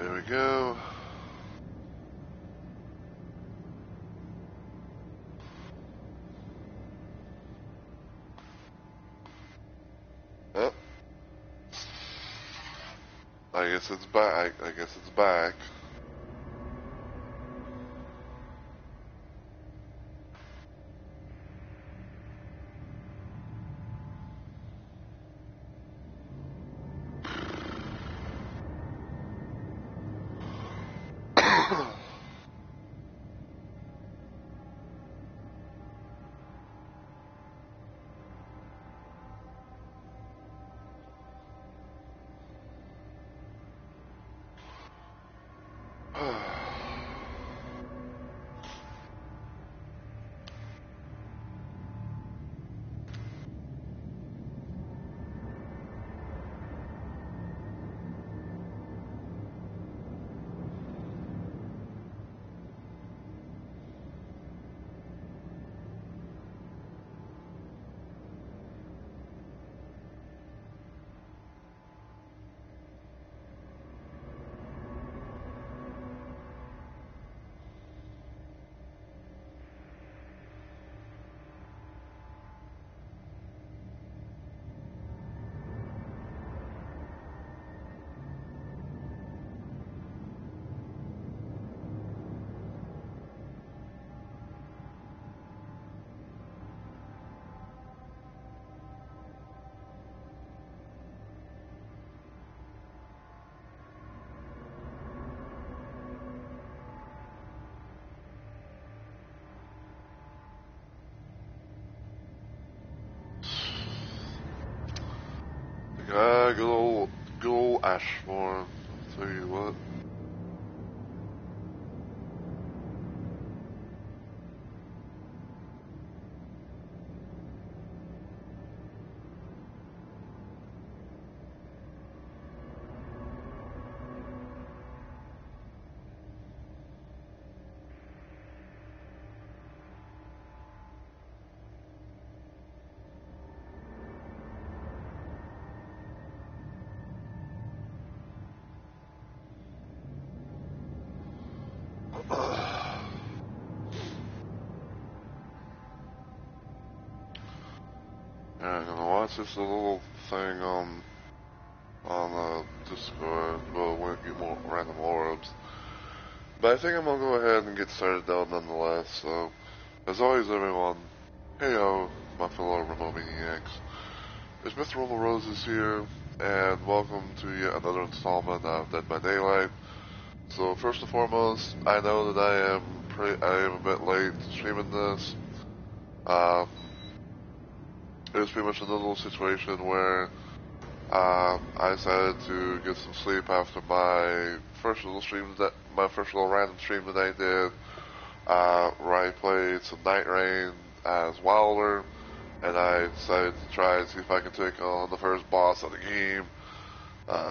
There we go. Oh, I guess it's back. I guess it's back. Good old Ashmore. I'll tell you what. Yeah, I'm gonna watch this little thing on Discord. Well, we'll get more random orbs. But I think I'm gonna go ahead and get started down nonetheless. So, as always, everyone, heyo, my fellow remote maniacs. It's Mr. Romo Roses here, and welcome to yet another installment of Dead by Daylight. So first and foremost, I know that I am a bit late streaming this. It was pretty much another little situation where I decided to get some sleep after my first little random stream that I did, where I played some Night Rain as Wilder, and I decided to try and see if I could take on the first boss of the game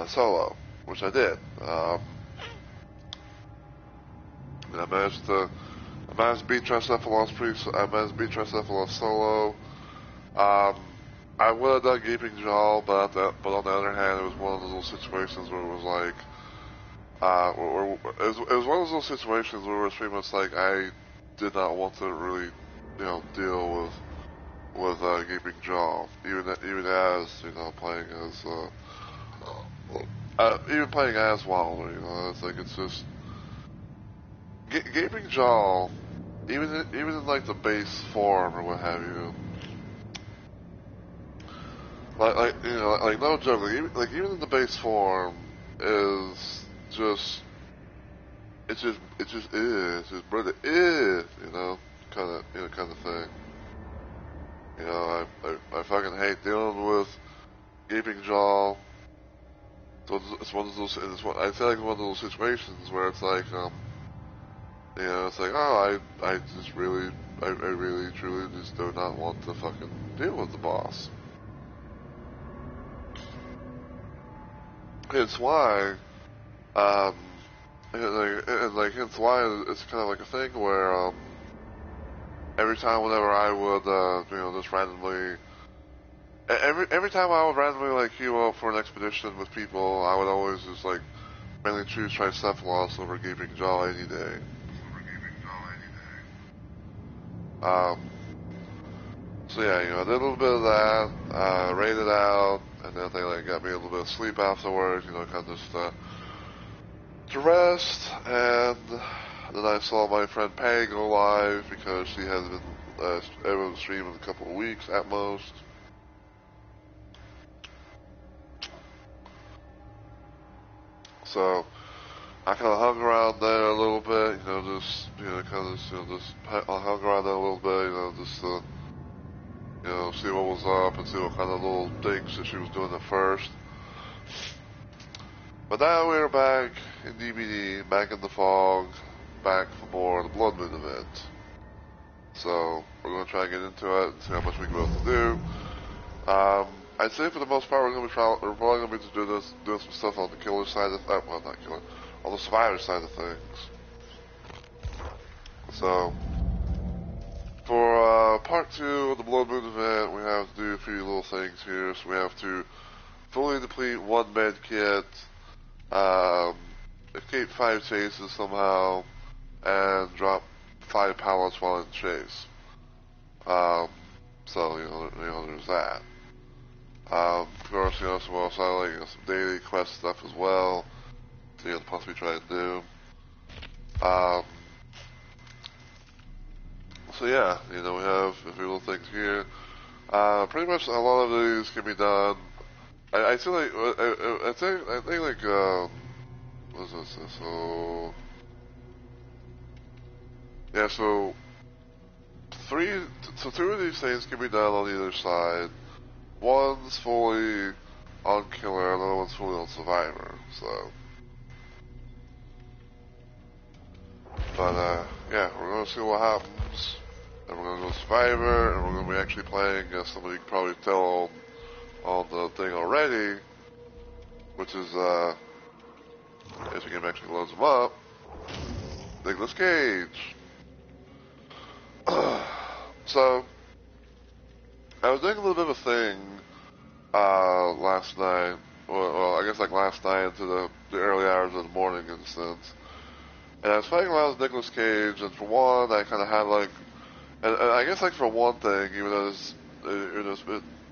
solo, which I did. And I managed to beat Tricephalos solo. I would have done Gaping Jaw, but on the other hand, it was one of those little situations where it was like, it was one of those situations where it was pretty much like I did not want to really, deal with Gaping Jaw, even as playing as Wilder. It's like it's just Gaping Jaw, even in like the base form or what have you. Like no joke. Even in the base form is just it's just brother kind of thing. I fucking hate dealing with Gaping Jaw. So it's one of those. I feel like one of those situations where it's like it's like I just really I really truly just do not want to fucking deal with the boss. It's why, it's why it's kind of like a thing where, every time whenever I would, just randomly, every time I would randomly, queue up for an expedition with people, I would always just, mainly choose Tricephalos over Gaping Jaw any day. So yeah, I did a little bit of that, raided out, and then they got me a little bit of sleep afterwards, kind of just to rest, and then I saw my friend Pei go live because she has been able to stream in a couple of weeks at most. So I kind of hung around there a little bit, I hung around there a little bit, just to, see what was up and see what kind of little things that she was doing at first. But now we're back in DBD, back in the fog, back for more of the Blood Moon event. So we're going to try and get into it and see how much we can be able to do. I'd say for the most part we're probably going to be doing some stuff on the killer side of well, not killer, on the survivor side of things. So for part 2 of the Blood Moon event, we have to do a few little things here. So we have to fully deplete 1 med kit, escape 5 chases somehow, and drop 5 pallets while in chase. So there's that. Of course, some also some daily quest stuff as well. To possibly try and do. So yeah, we have a few little things here. Pretty much a lot of these can be done. I feel like I think like what is this? So yeah, so 2 of these things can be done on either side. One's fully on killer, and the other one's fully on survivor. So, but yeah, we're gonna see what happens. And we're gonna go survivor, and we're gonna be actually playing somebody you can probably tell on the thing already, which is if the game actually loads them up, Nicolas Cage. So I was doing a little bit of a thing last night. Well, I guess like last night into the early hours of the morning, in a sense. And I was playing around with Nicolas Cage, and for one, I kind of had and I guess for one thing, even though it was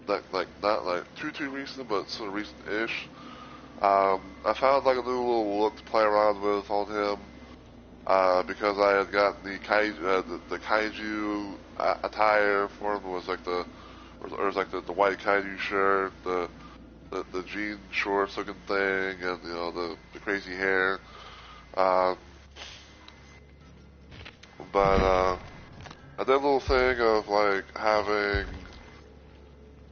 not too recent, but sort of recent-ish, I found a new little look to play around with on him, because I had gotten the kaiju attire for him. It was the white kaiju shirt, the jean shorts looking thing, and the crazy hair. But I did a little thing of having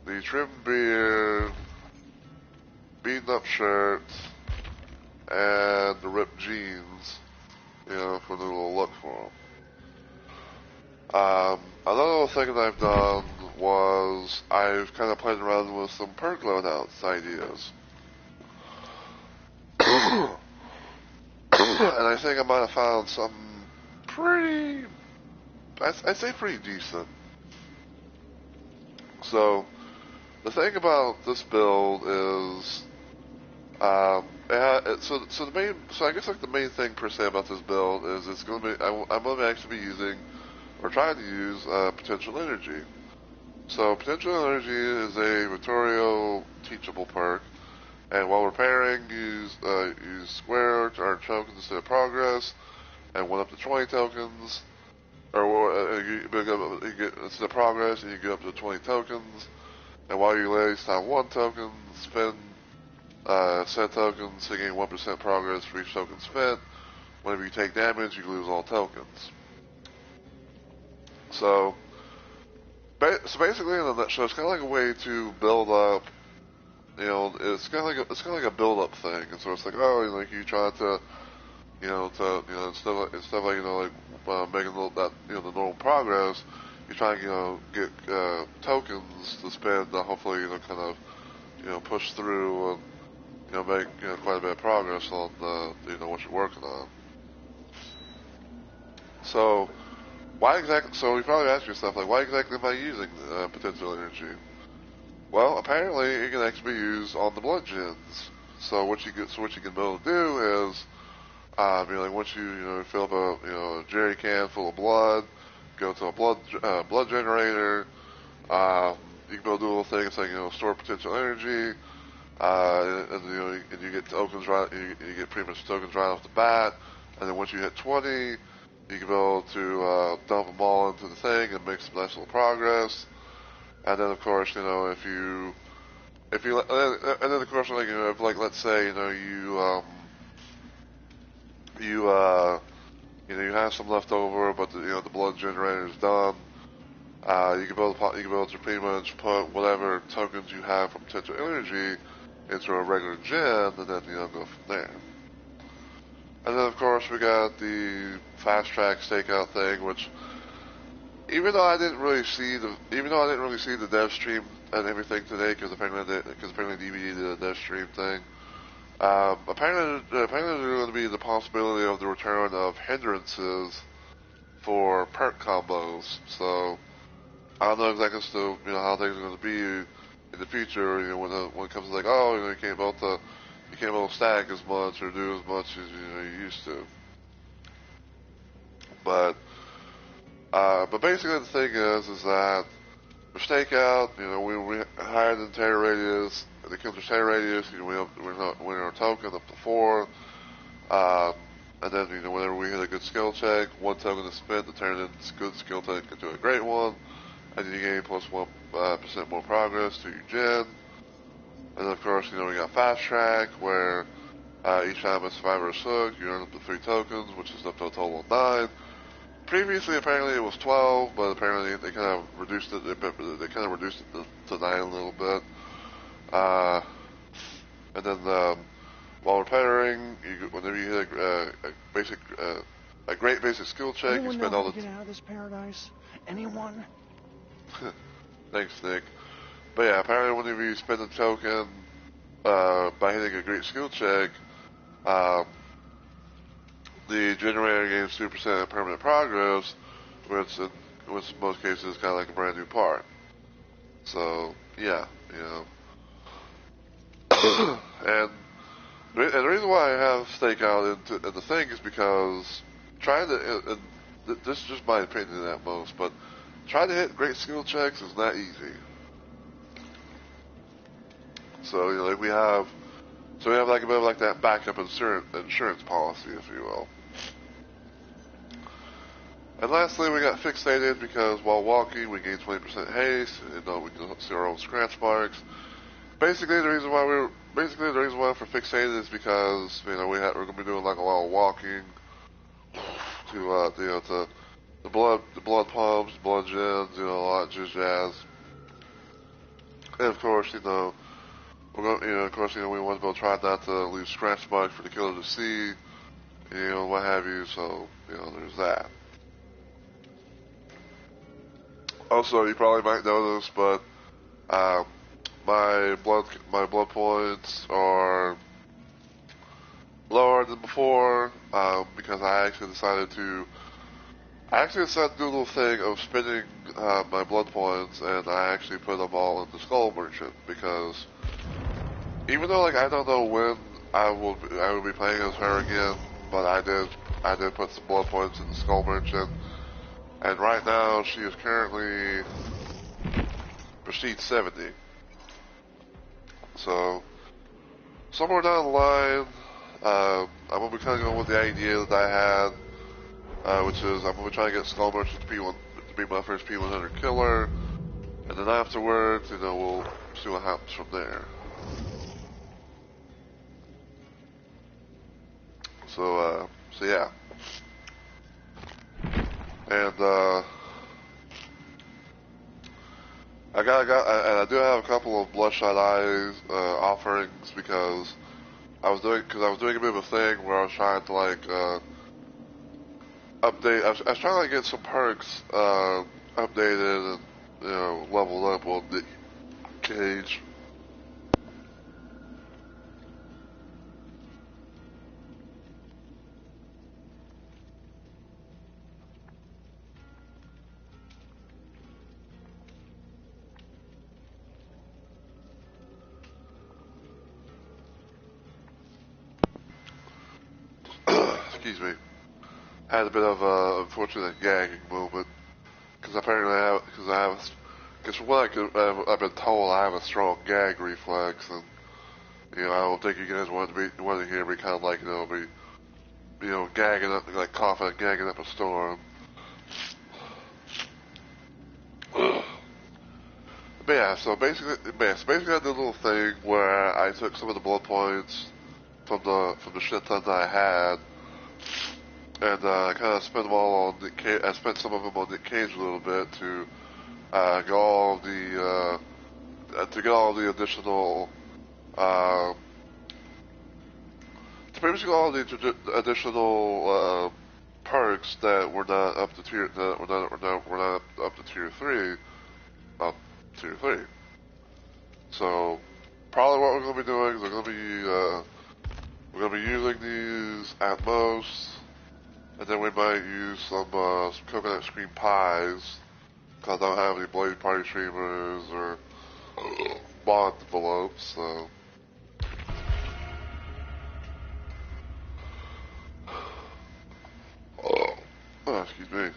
the trim beard, beaten up shirt, and the ripped jeans, for the little look for him. Another little thing that I've done was I've kind of played around with some perk loadouts ideas. And I think I might have found something pretty, I'd say pretty decent. So, the thing about this build is, I guess the main thing per se about this build is it's going to be, I'm going to actually be using, or trying to use, Potential Energy. So, Potential Energy is a Vittorio teachable perk, and while repairing, use square to earn tokens instead of progress, and 1 up to 20 tokens, instead of progress, and you get up to 20 tokens, and while you lay time 1 token, spend said tokens to gain 1% progress for each token spent. Whenever you take damage, you lose all tokens. So basically, in a nutshell, it's kind of like a way to build up. It's kind of like a build-up thing, and so it's you try to, instead of making the normal progress, you try and get tokens to spend, hopefully kind of push through and make quite a bit of progress on what you're working on. So why exactly? So you probably ask yourself why exactly am I using Potential Energy? Well, apparently it can actually be used on the blood gens. So what you can be able to do is, like once you fill up a jerry can full of blood, go to a blood generator. You can be able to do little things like store potential energy, and you get tokens right. You get pretty much tokens right off the bat, and then once you hit 20, you can be able to dump them all into the thing and make some nice little progress. And then of course if you and then of course if like let's say you have some left over, but the blood generator is done. You can be able to pretty much put whatever tokens you have from potential energy into a regular gen, and then go from there. And then of course we got the fast track stakeout thing, which even though I didn't really see the dev stream and everything today, because apparently DVD did a dev stream thing. Apparently there's going to be the possibility of the return of hindrances for perk combos. So I don't know exactly still, how things are going to be in the future. When it comes to like, you can't be able to stack as much or do as much as you used to. But basically the thing is that for stakeout, we hired the entire radius. The kills entire radius. We're our token up to 4. And then whenever we hit a good skill check, 1 token is spent to turn this good skill check into a great one. And then you gain plus 1% more progress to your gen. And then of course, we got fast track where each time a survivor is hooked, you earn up to 3 tokens, which is up to a total of 9. Previously, apparently it was 12, but apparently they kind of reduced it. They kind of reduced it to 9 a little bit. And then while repairing, whenever you hit a great basic skill check, Anyone you spend know all how the. to get out of this paradise? Anyone? Thanks, Nick. But yeah, apparently whenever you spend a token by hitting a great skill check, the generator gains 2% permanent progress, which in most cases is kind of like a brand new part. So yeah, and the reason why I have stakeout in the thing is because trying to, this is just my opinion at most, but trying to hit great skill checks is not easy. So like we have like a bit of like that backup insurance policy, if you will. And lastly, we got fixated because while walking, we gain 20% haste, and we can see our own scratch marks. Basically, the reason why we're for fixated is because we're going to be doing like a lot of walking to the blood pumps, blood gens, a lot of jazz. And of course, we're going, we want to be able to try not to leave scratch marks for the killer to see, what have you. So, there's that. Also, you probably might notice, but my blood points are lower than before because I actually decided to do a little thing of spending my blood points, and I actually put them all in the Skull Merchant because even though I don't know when I will be playing as her again, but I did put some blood points in the Skull Merchant. And right now, she is currently Prestige 70. So, somewhere down the line, I'm going to be kind of going with the idea that I had, which is I'm going to be trying to get Skull Merchant to be my first P100 killer. And then afterwards, we'll see what happens from there. So yeah. And, I do have a couple of Bloodshot Eyes offerings because I was doing a bit of a thing where I was trying to update. I was trying to get some perks updated and leveled up on the cage. excuse me, had a bit of unfortunate gagging moment because apparently because from what I've been told, I have a strong gag reflex, and you know, I don't think you guys want to hear me kind of like gagging up, like coughing and gagging up a storm. But yeah, so basically I did a little thing where I took some of the blood points from the shit ton that I had, and I kind of spent them all on Nick Cage. I spent some of them on Nick Cage a little bit to get all the additional to basically all the additional perks that were not up to tier three. Tier 3. So, probably what we're going to be doing is we're going to be using these at most, and then we might use some coconut cream pies, because I don't have any Blade Party streamers or bond envelopes, so. Oh, excuse me.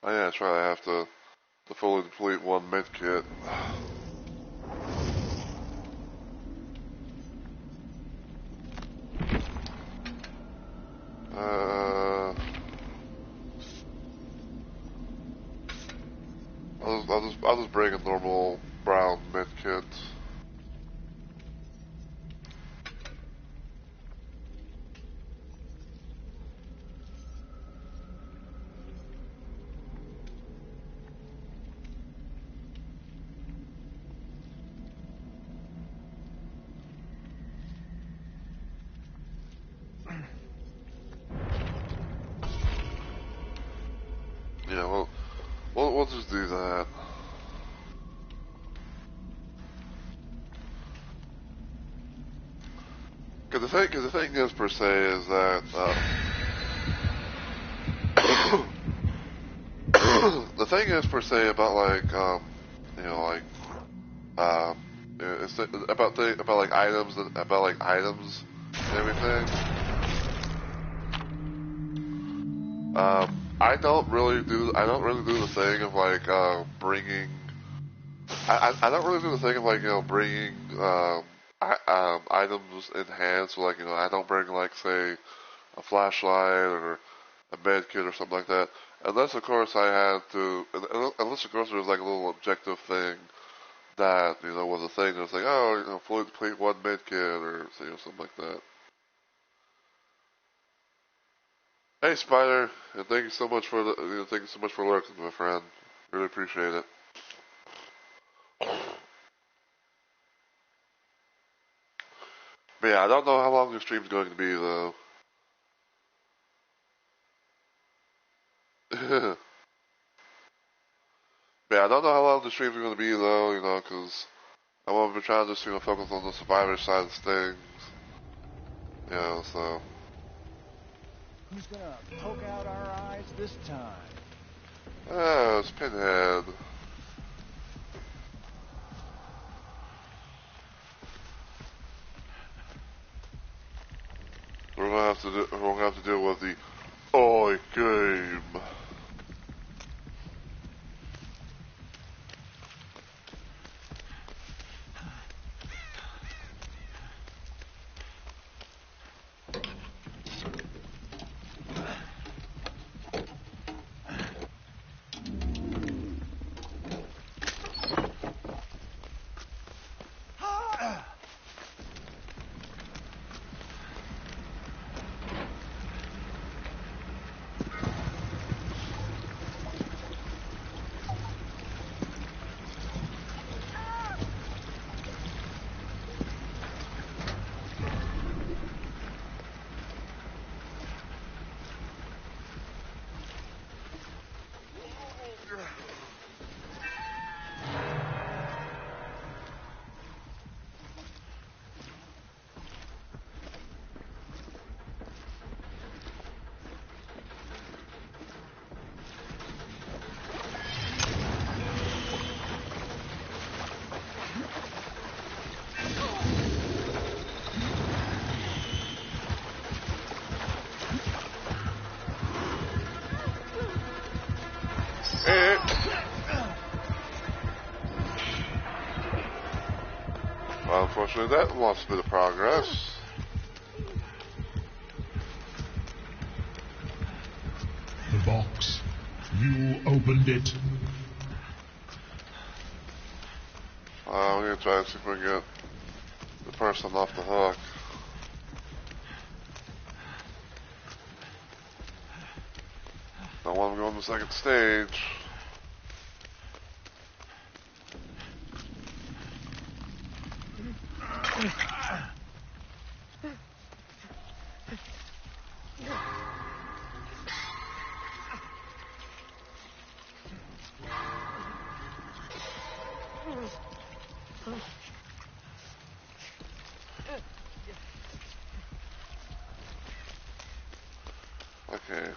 Oh yeah, that's right, I have to fully deplete one med kit. I'll just bring a normal brown med kit. Yeah, we'll just do that. Because the thing is, per se, is that the thing is, per se, about like it's about like items and everything. I don't really do the thing of like bringing. I don't really do the thing of like bringing items in hand. So like I don't bring like say a flashlight or a med kit or something like that. Unless of course I had to. Unless of course there was like a little objective thing that was a thing that was like fully deplete one med kit or something like that. Hey Spider, and thank you so much for thank you so much for lurking, my friend. Really appreciate it. But yeah, I don't know how long the stream's going to be though. But yeah, I don't know how long the stream's going to be though, because I'm going to be trying to just focus on the survivor side of things. So. Who's gonna poke out our eyes this time? Ah, it's Pinhead. We're gonna have to deal with the Oi game. Unfortunately, that lost a bit of progress. The box. You opened it. We're gonna try to see if we can get the person off the hook. Don't want to go on the second stage. Okay.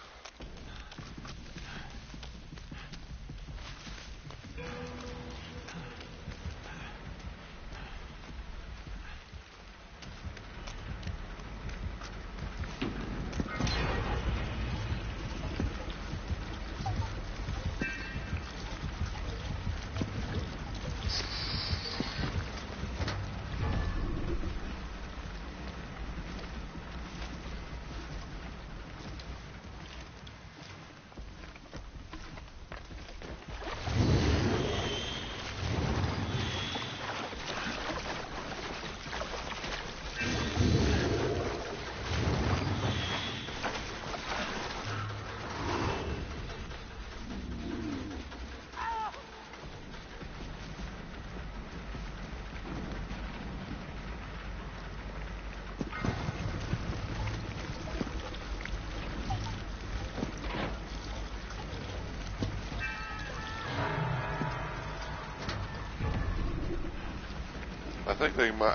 I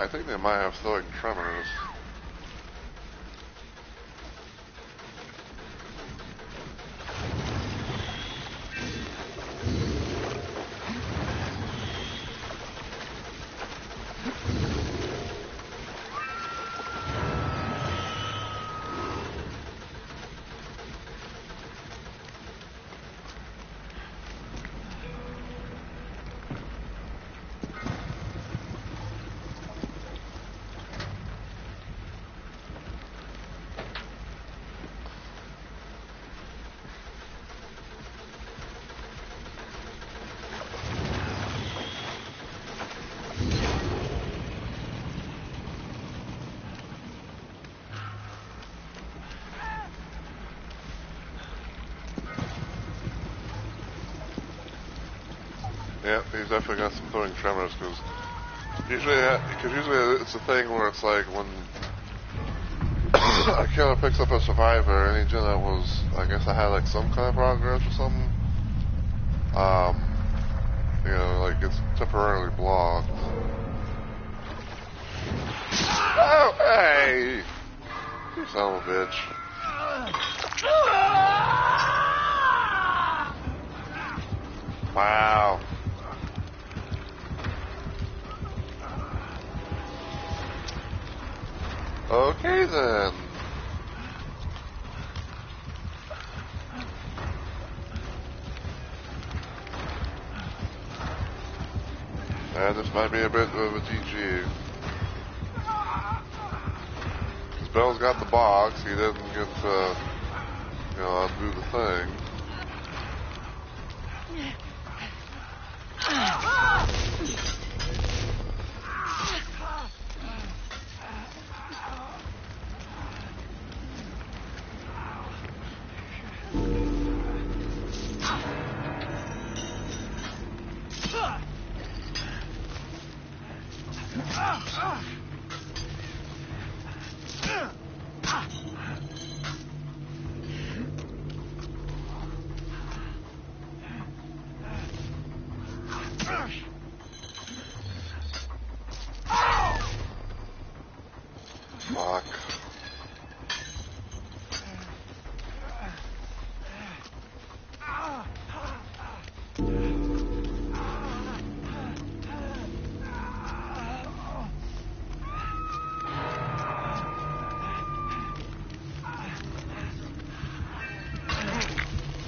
think they might have throwing tremors. Yeah, he's definitely got some throwing tremors, because usually it's a thing where it's like when a killer picks up a survivor, any gen that was, I guess I had like some kind of progress or something, you know, like it's temporarily blocked. Oh, hey! You son of a bitch. Wow. Okay then. This might be a bit of a GG. Bell's got the box, he didn't get to, you know, undo the thing. Fuck.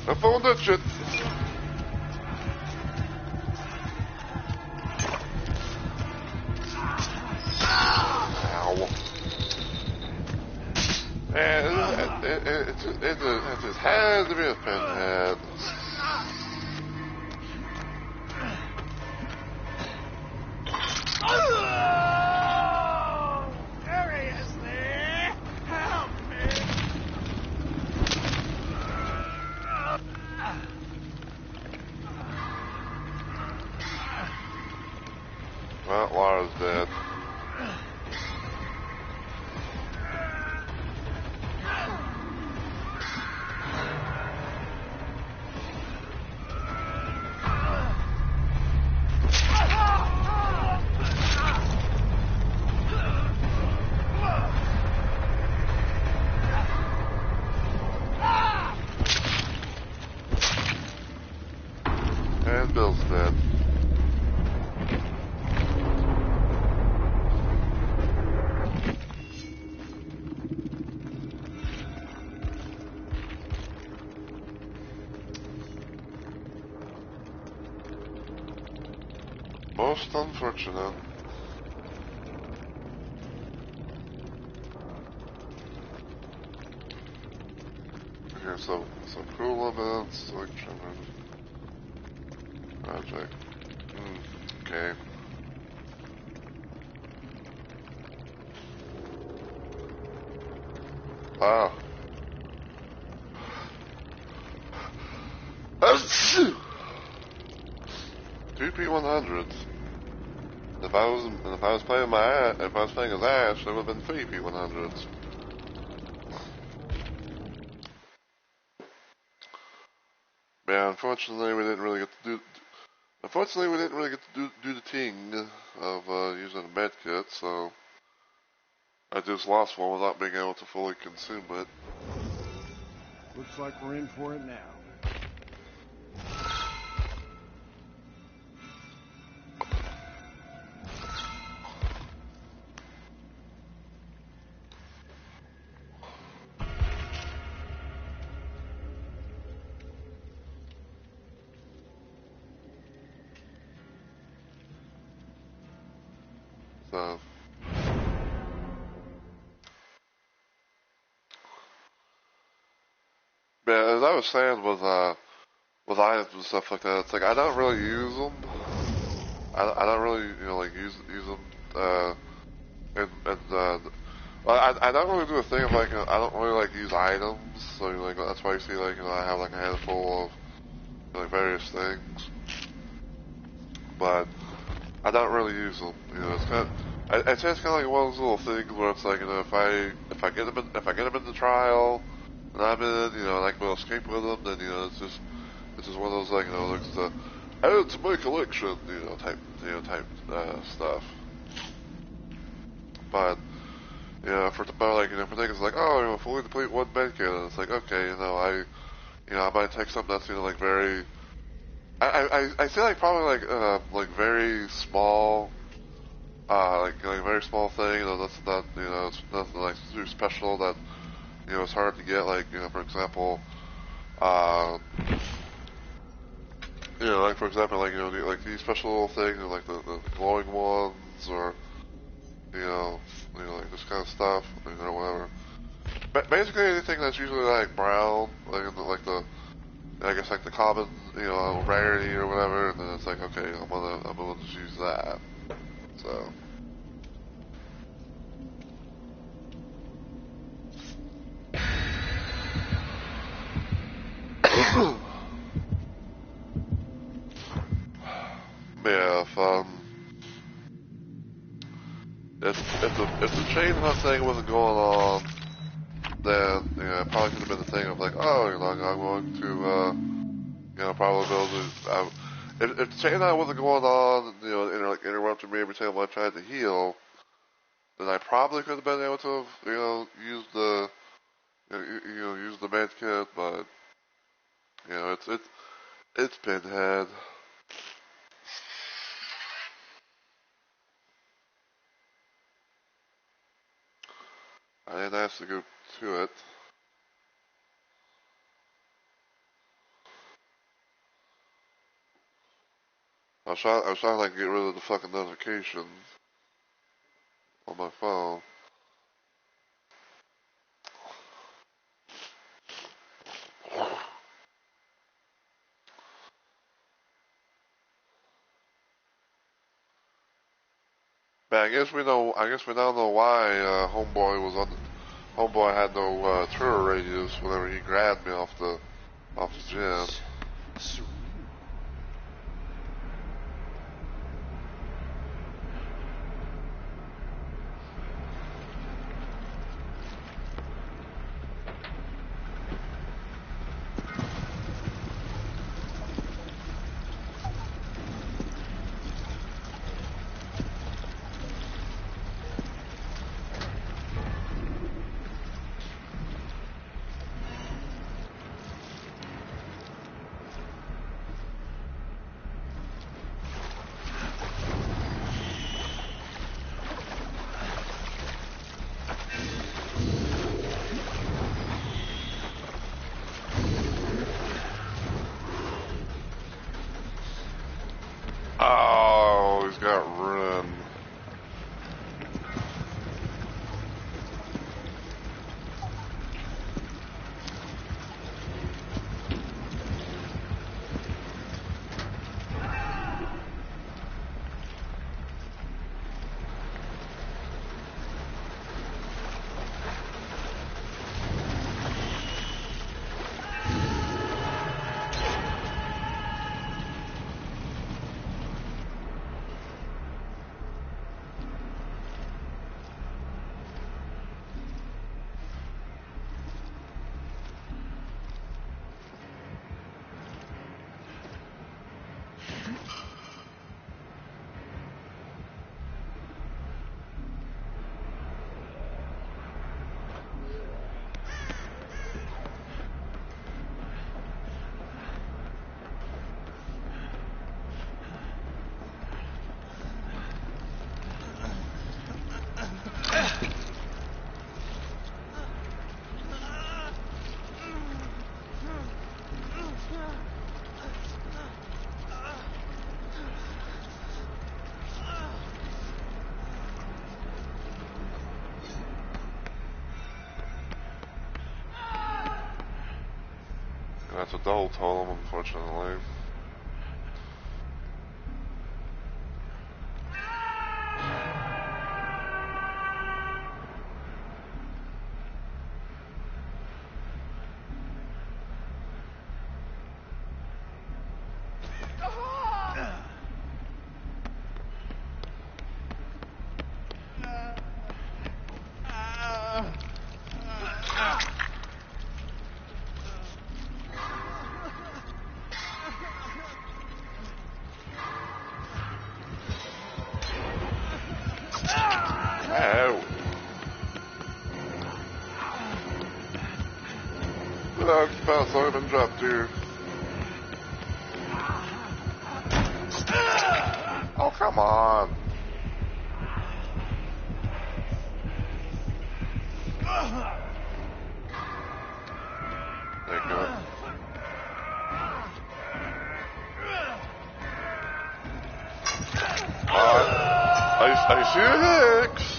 I found that shit. And it just had to be a Pinhead. There he is there! Help me! Well, Laura's dead. And Bill's dead. Most unfortunate. Okay, so some cool events, like project. Okay. Wow. Two P100s. If I was playing as Ash, there would have been three P100s. Yeah, unfortunately, we didn't really get to do the thing of using a med kit, so I just lost one without being able to fully consume it. Looks like we're in for it now. So, yeah, as I was saying with items and stuff like that, it's like I don't really use them. I don't really like use them I don't really do a thing of like I don't really like use items, so like that's why you see like I have like a handful of like various things, but I don't really use them. It's kind of I'd say it's kind of like one of those little things where it's like if I get them in the trial and I'm in and I can escape with them, then it's just one of those like like the add to my collection type stuff, but. For for things like, oh, fully deplete one med kit, and it's like, okay, I might take something that's, like very, I say like probably like very small, like a very small thing, that's not, it's nothing like too special that, it's hard to get, like, for example, like for example, like, like these special little things, like the glowing ones, or, like this kind of stuff, whatever. Basically anything that's usually like brown, like in I guess like the common, rarity or whatever, and then it's like, okay, I'm gonna just use that. So. Yeah, if the chain hunt thing wasn't going on, then it probably could have been the thing of like, oh, I'm going to probably be able to. If the chain hunt wasn't going on, interrupting me every time I tried to heal, then I probably could have been able to have, used the, use the med kit, but it's Pinhead. I didn't ask to go to it. I was trying to like get rid of the fucking notifications on my phone. But I guess we know. I guess we now know why Homeboy was on. Homeboy had no trigger radius whenever he grabbed me off the gym. Surreal. Oh, he's got run. That's a double totem, unfortunately. Ow. Look, fast open drop, dude. Oh, come on. There you go. I see a Hicks.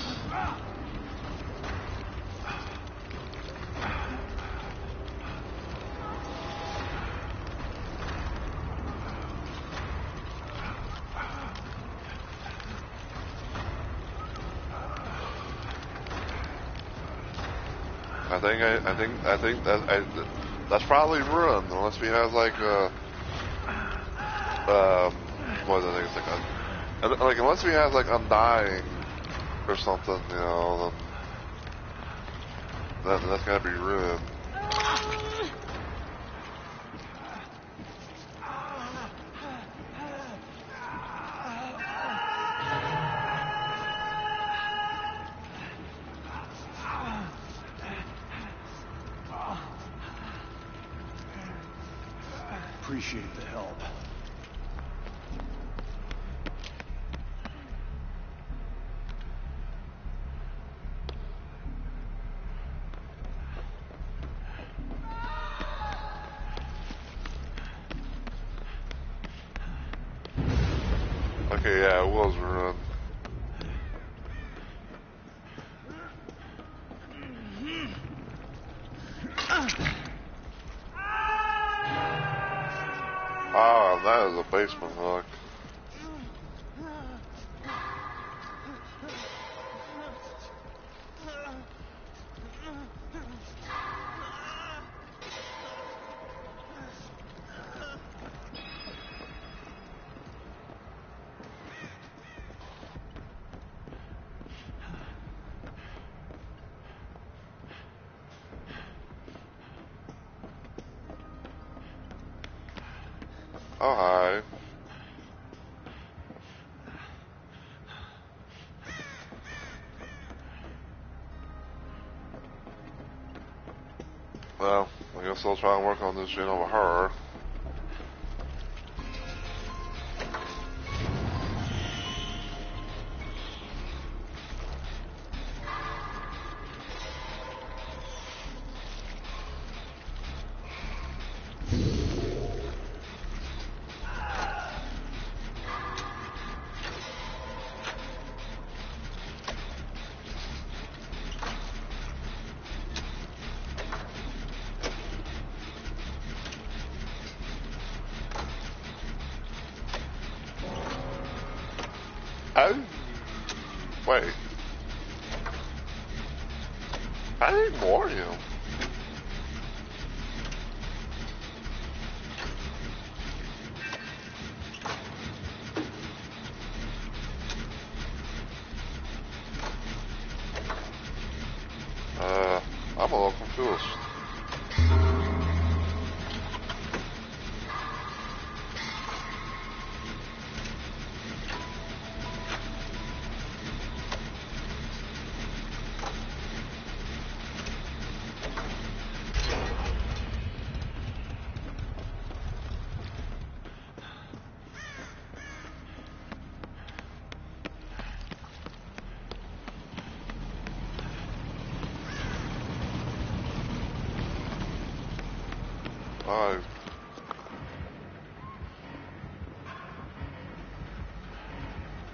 I think that's probably run unless we have like what is it? It's like unless we have like Undying or something, you know, then that's gotta be ruined. Appreciate the help. Okay, yeah, it was run. Ah, that is a basement hook. Oh, hi. Well, I guess I'll try and work on this shit over her. Oh, wait. I need more of you. I'm a little confused.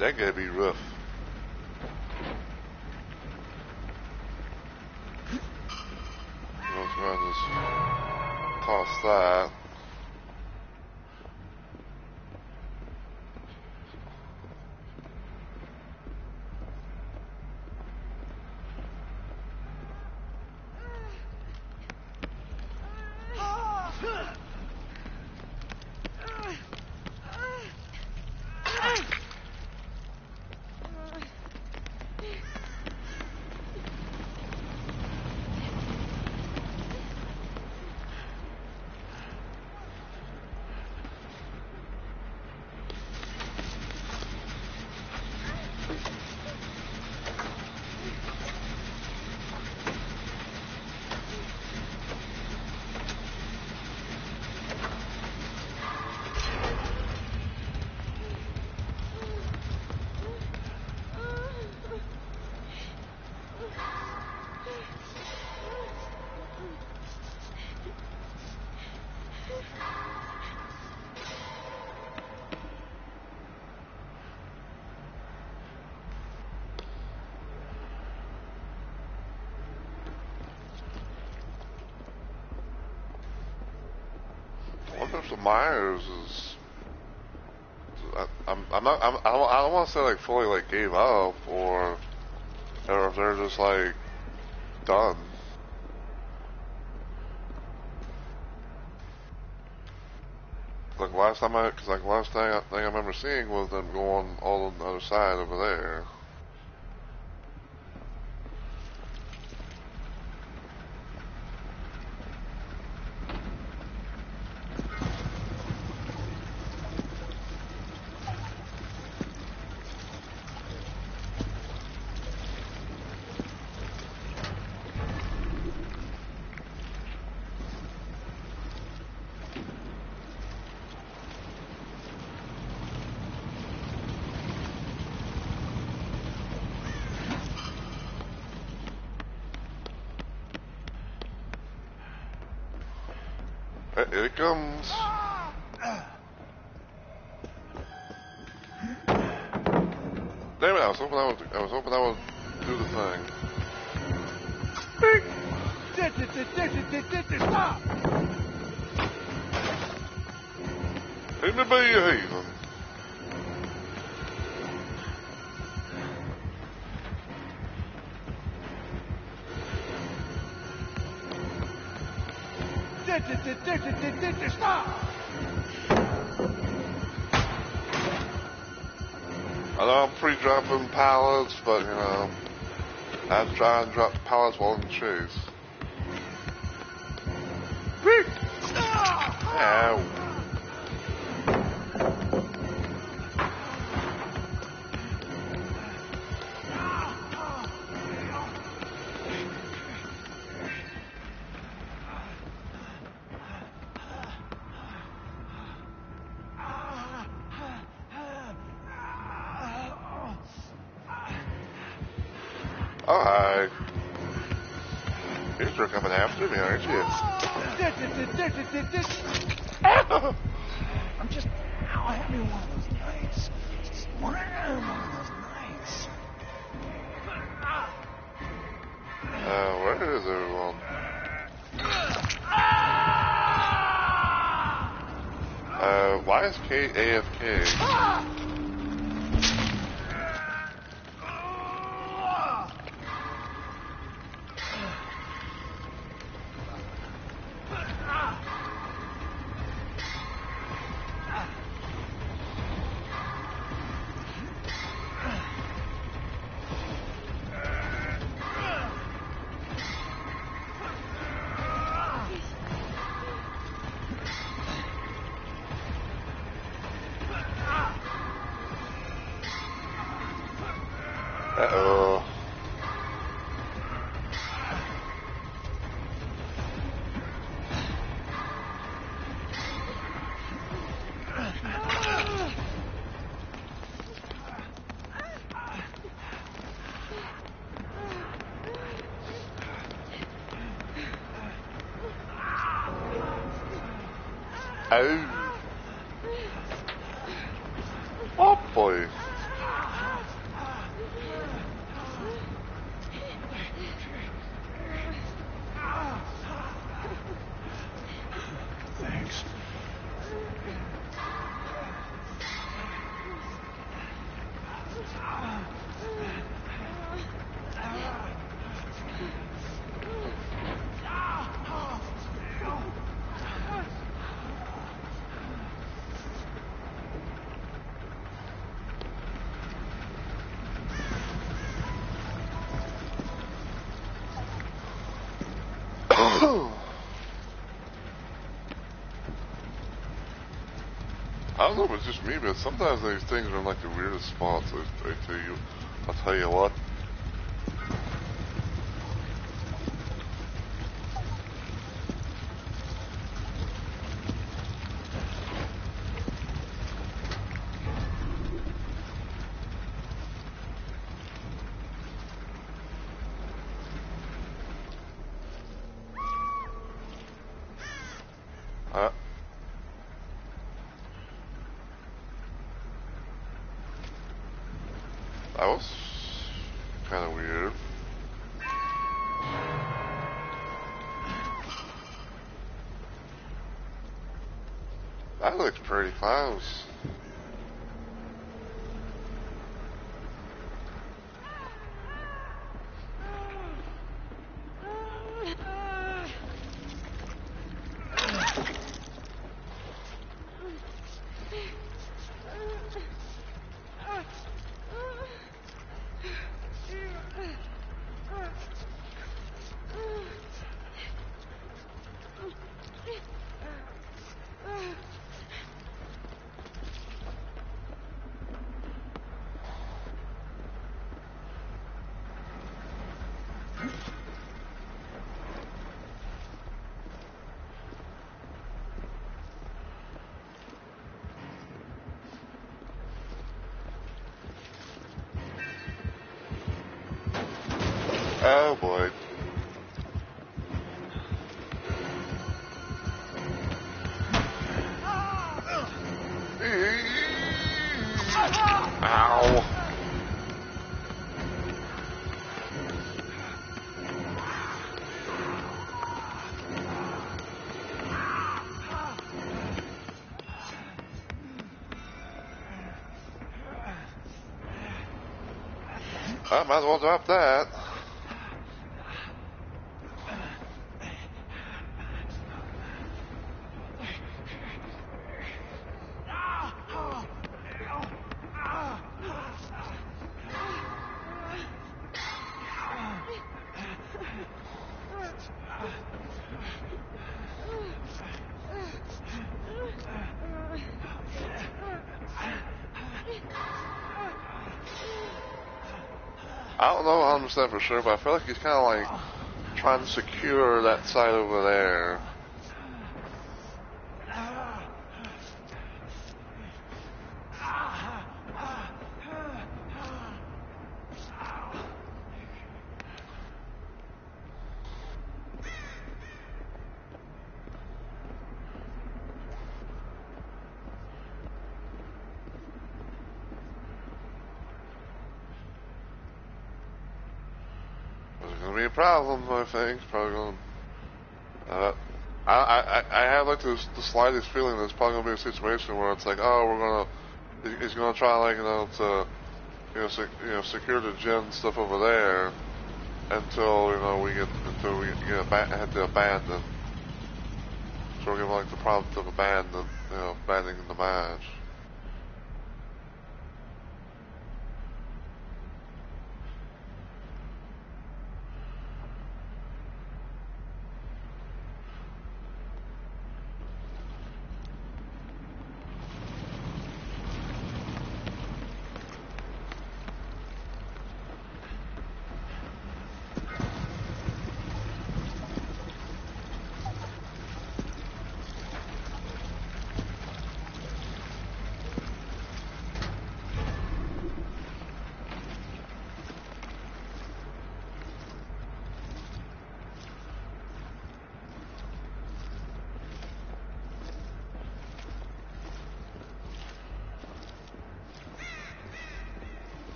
That gotta be rough. Let's run this past that. I wonder if the Myers is. I don't want to say like fully like gave up or if they're just like done. Like last time cause like last thing I remember seeing was them going all on the other side over there. Here it comes. Damn it! I was hoping I would do the thing. Stop! Ain't it be a heathen? Stop! I know I'm pre-dropping pallets, but you know, I have to try and drop pallets while in chase. Ow. Alright. You're coming after me, aren't you? I'm just having one of those nights. Just one of those nights. Where is everyone? Why is Kate AFK? Uh-oh. Oh. Oh boy. Thanks. I don't know if it's just me, but sometimes these things are in like the weirdest spots. I'll tell you what. That was kind of weird. That looks pretty close. Oh boy. Ow. I might as well drop that. I don't know 100% for sure, but I feel like he's kind of like trying to secure that side over there. gonna be a problem, I think. Probably gonna. I have like the slightest feeling there's probably gonna be a situation where it's like, oh, he's gonna try like to secure the gen stuff over there until we had to abandon. So we're gonna like the problem of abandoning the match.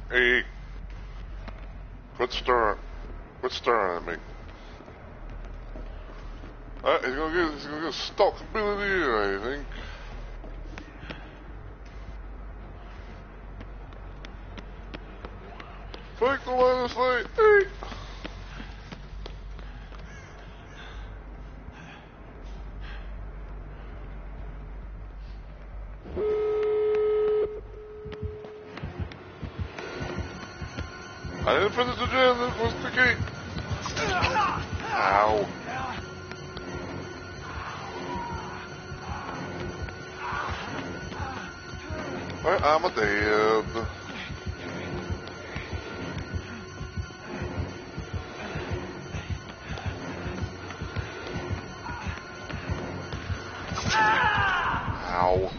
Hey, quit staring at me. He's gonna get stuck in the air, I think. Take the line of sight. Hey. I didn't finish the jam, that was the gate. Ow. I'm a dead. Ow.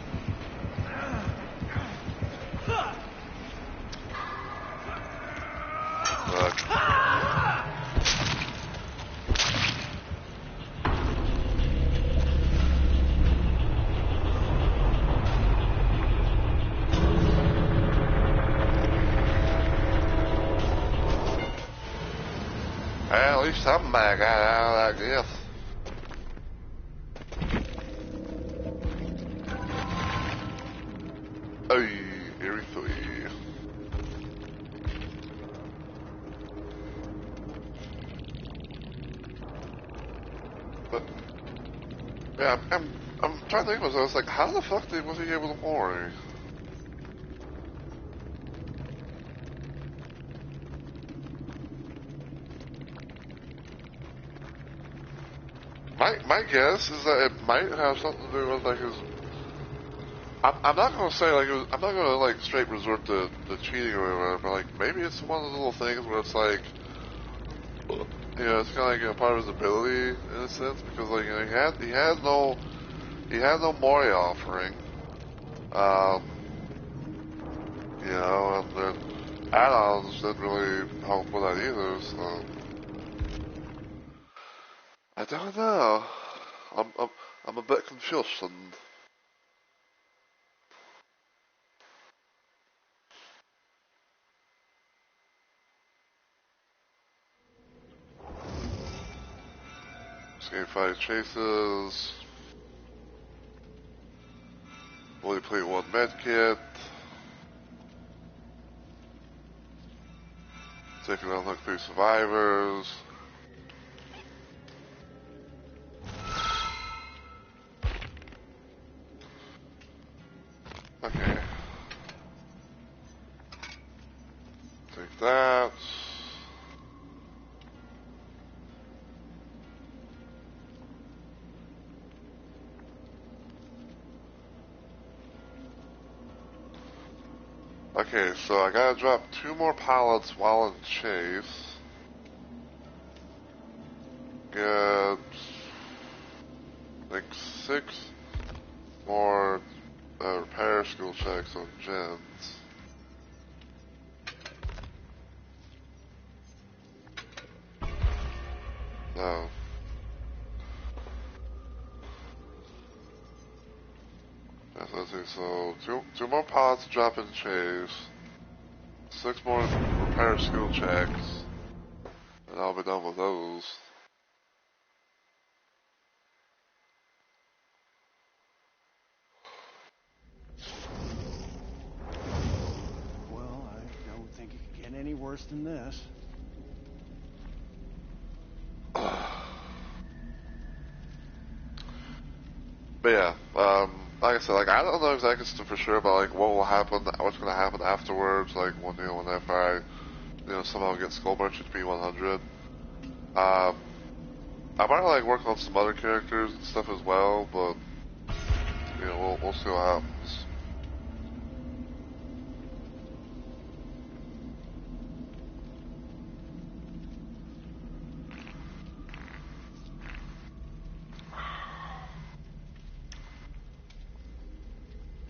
At least somebody got out of that, I guess. Hey, Area 3. But, yeah, I'm trying to think of myself, like, how the fuck was he able to worry? My guess is that it might have something to do with like his. I'm not gonna say like I'm not gonna like straight resort to cheating or whatever, but like maybe it's one of those little things where it's like, it's kind of like part of his ability in a sense because like he had no Mori offering, and then add-ons didn't really help with that either. So I don't know. I'm a bit confused. And escape 5 chases. Only play 1 medkit. Taking on like 3 survivors. Okay. Take that. Okay, so I gotta drop 2 more pallets while in chase. Get like 6 more repair skill checks on gens. No. Yes, let's see, so two more pallets to drop in chase. 6 more repair skill checks. And I'll be done with those. Well, I don't think it could get any worse than this. But yeah, like I said, like I don't know exactly for sure about like what will happen, what's going to happen afterwards. Like whenever I, somehow get Skull Merchant P100. I might like work on some other characters and stuff as well, but we'll see what happens.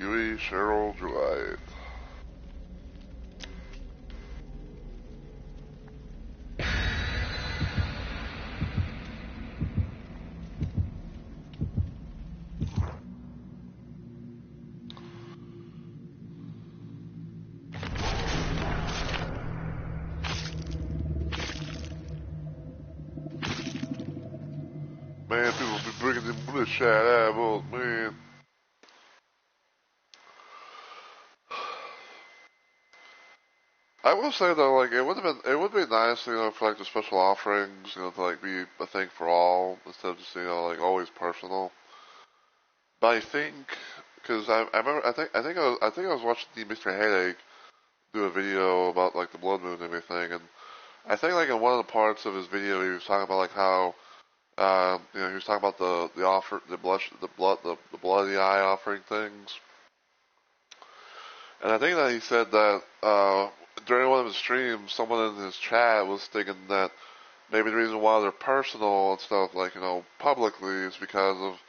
Yui Cheryl Druide. Man, people be bringing them bullshit apples, man. I will say though, like it would be nice, for like the special offerings, to like be a thing for all instead of just like always personal. But I think, because I remember, I think I was watching the Mr. Headache do a video about like the blood moon and everything, and I think like in one of the parts of his video he was talking about like how, he was talking about the offer, the bloody eye offering things. And I think that he said that during one of his streams, someone in his chat was thinking that maybe the reason why they're personal and stuff, like publicly, is because of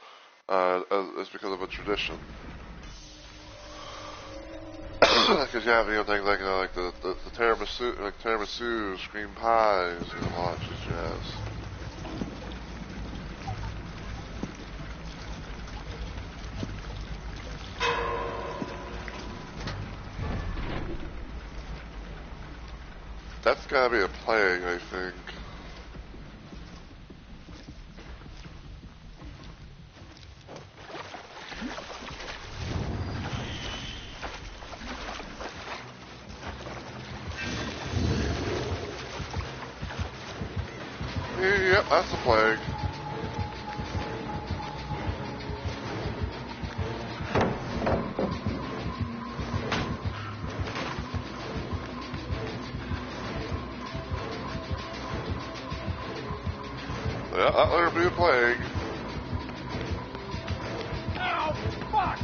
a tradition. Because you have things like like the tiramisu, cream pies, all that jazz. That's gotta be a plague, I think. Yep, that's a plague. Yeah, that better be a plague. Ow! Fuck!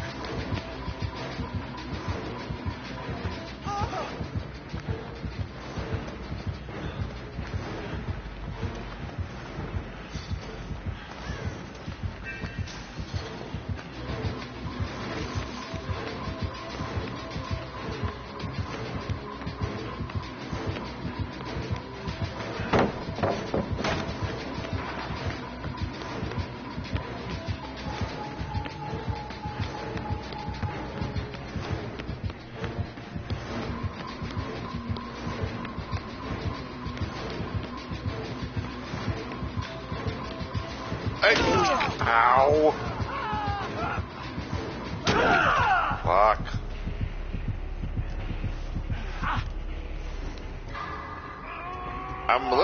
Hey! Ow! Fuck. I'm a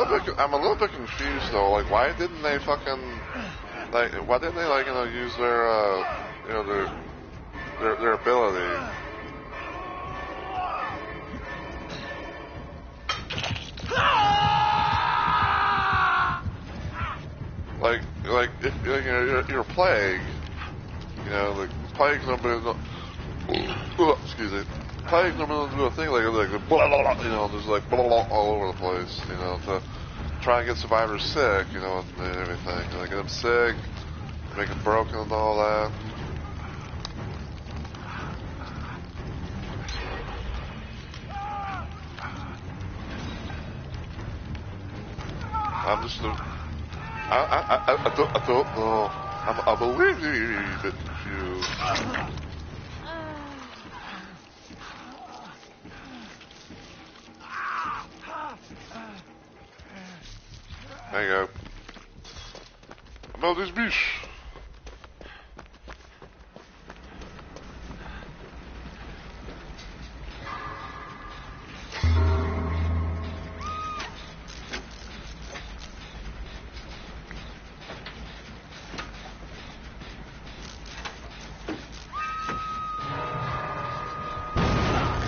little bit confused though. Like, why didn't they fucking, like, why didn't they, like, use their, their ability? Like, if you're a plague, the plague's not gonna, excuse me, plague's not gonna do a thing like blah, blah, blah, there's like blah, blah, all over the place, to try and get survivors sick, and everything, get them sick, make them broken and all that. I'm just I don't know. I'm a little bit confused. There you go. About this beach.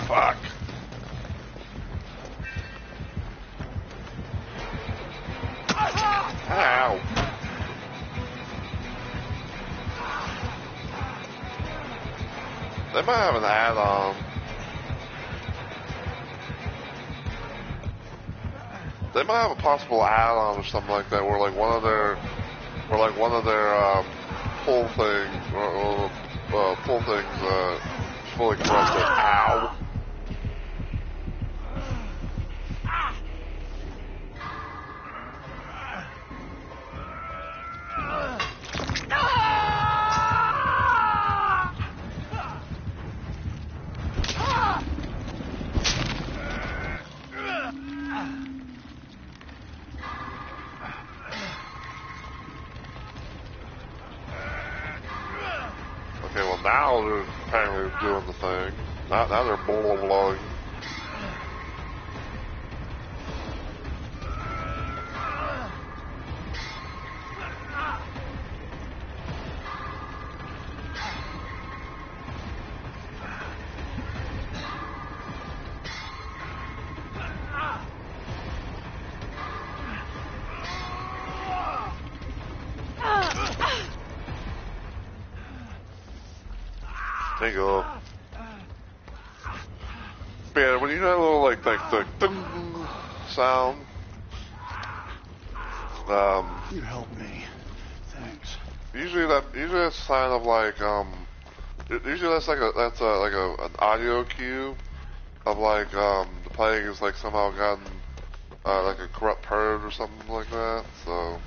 Fuck. Ow. They might have an add-on. They might have a possible add-on or something like that, where like one of their pull things, pull things, fully corrupted. Ow. Okay, well now they're apparently doing the thing. Now they're blowing. There you go. Yeah, when you hear that little like the ding sound, You helped me. Thanks. usually that's a sign of like usually that's like an audio cue of like the plague is like somehow gotten like a corrupt purge or something like that. So.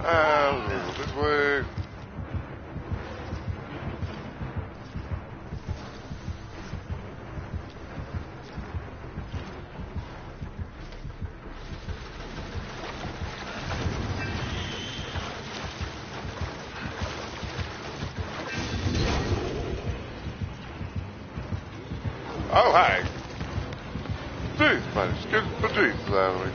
This way. Oh, hi. Jeez, man, excuse me, Jesus out of me.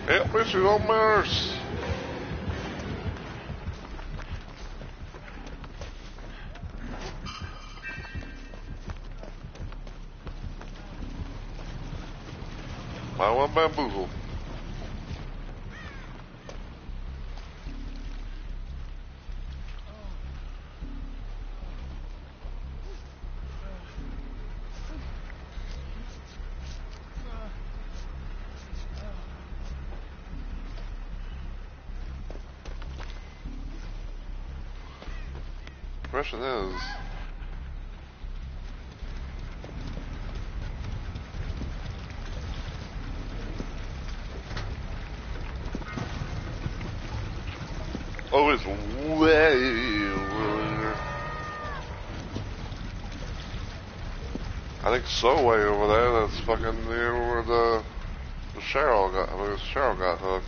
Help me, she's on Mars. My one bamboozle. Question is, oh, it's way over. I think so way over there. That's fucking near where the Cheryl got. I mean, Cheryl got hooked.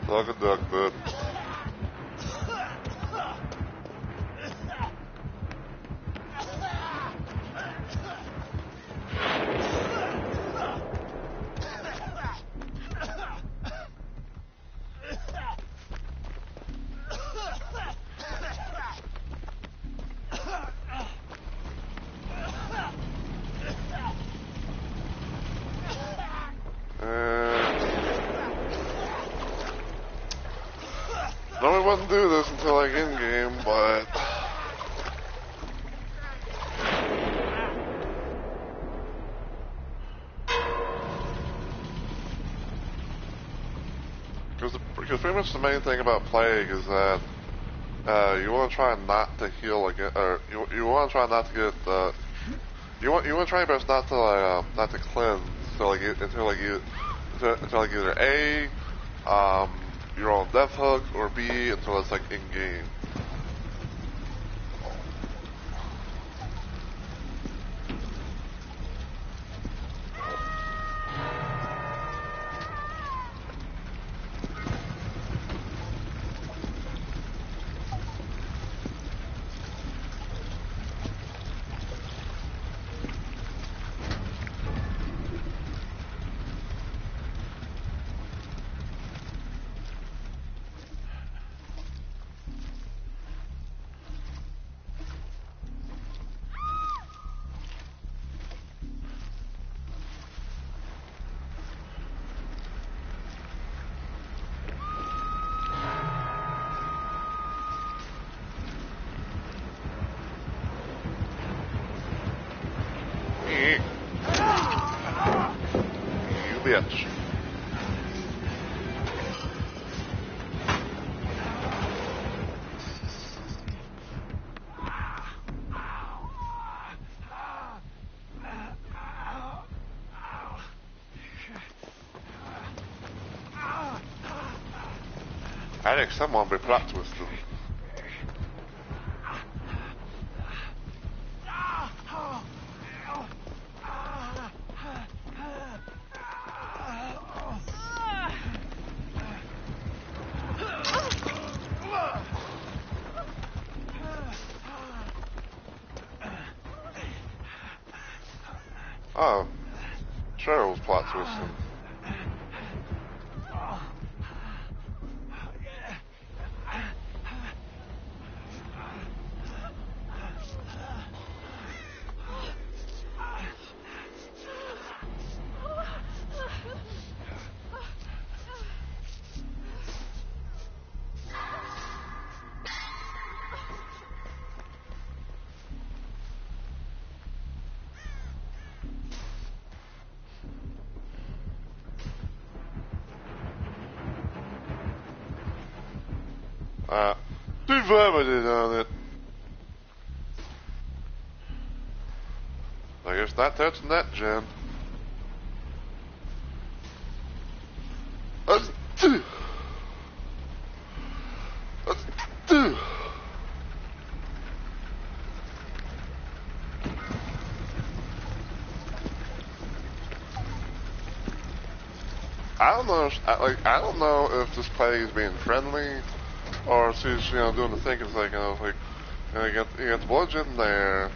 Like a duck, but normally wouldn't do this until like in game, but because pretty much the main thing about Plague is that you want to try not to heal again, or you want to try not to get you want to try your best not to not to cleanse until like either A, you're on death hook, or B until it's like in game. You bitch. I think someone be plot twisted. Oh, Cheryl's plot twisted. Too vomited on it. I guess not touching that, Jen. Let's do. Let's do. I don't know. I don't know if this plague is being friendly, or if she's doing the thing. It's like you got the blood Jen there,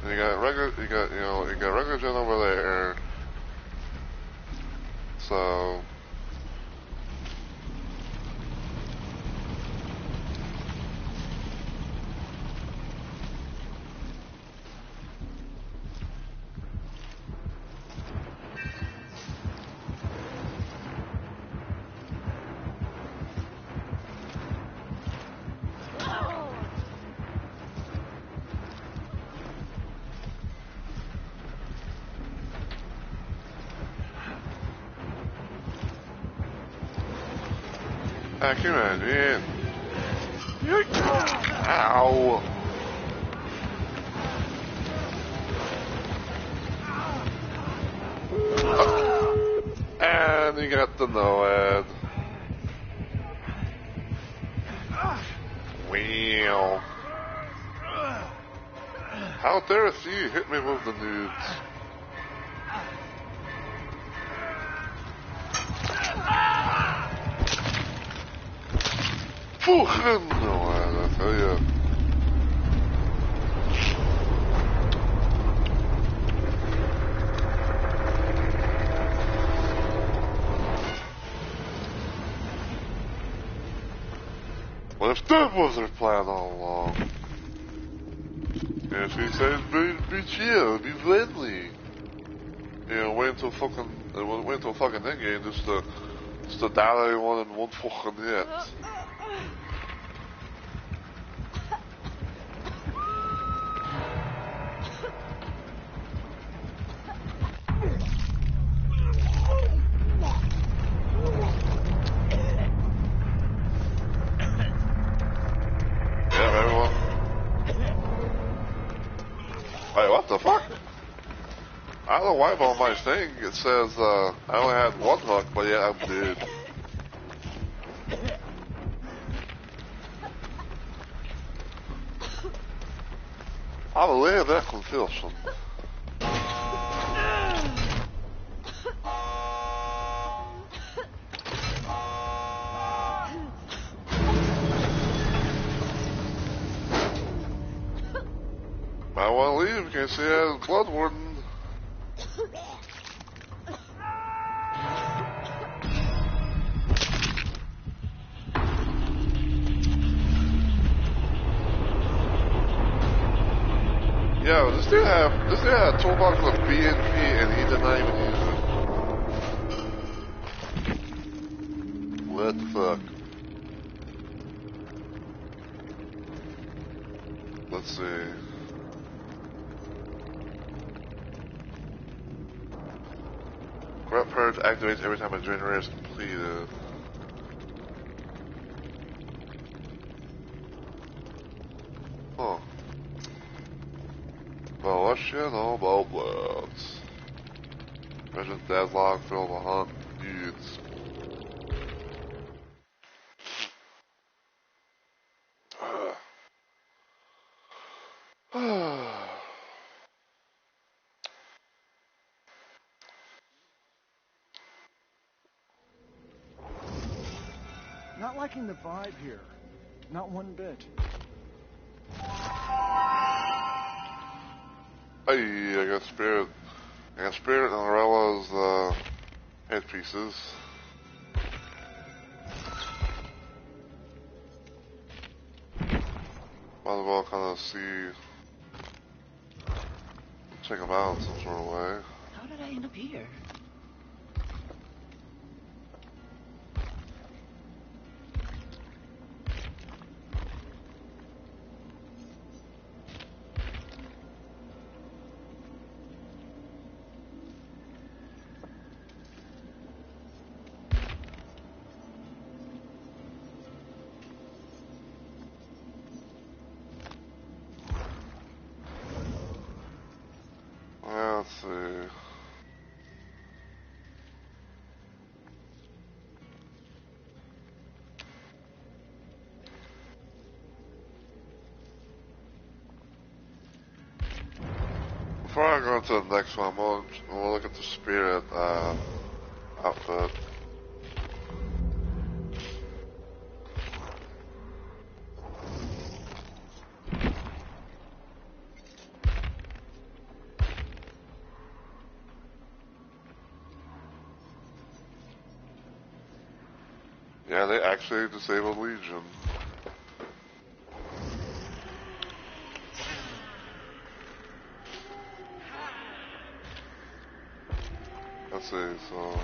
and you got regular Jen over there. So. Come on, man. Ow. And you got the NOAD. Wow. How dare you hit me with the nudes? Fucking NOAD, I tell ya. Well, if that was her plan all along, yeah, she said be chill, be friendly. Wait until fucking endgame just to dial everyone in one fucking hit. Wait, what the fuck? I don't know why on my thing it says I only had one hook, but yeah, I'm dead. I believe that confusion. I want to leave in case he has blood warden. Yo, this dude had a toolbox with BNP and he did not even use it. What the fuck? Let's see. Corrupt Purge activates every time a generator is completed. Huh. Well, what you know about bloods? Imagine deadlock, fill the hunt, dudes. Not liking the vibe here. Not one bit. Hey, I got Spirit. I got Spirit and Aurella's headpieces. Might as well kind of see, check them out in some sort of way. How did I end up here? Let's see. Before I go into the next one, we'll look at the Spirit outfit. Yeah, they actually disabled Legion. Let's see, so...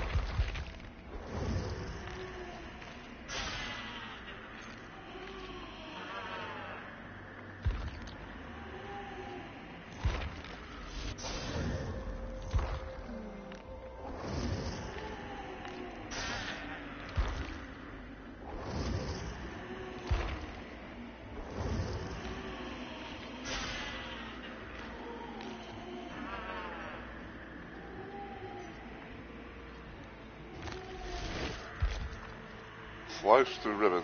Slice through ribbons.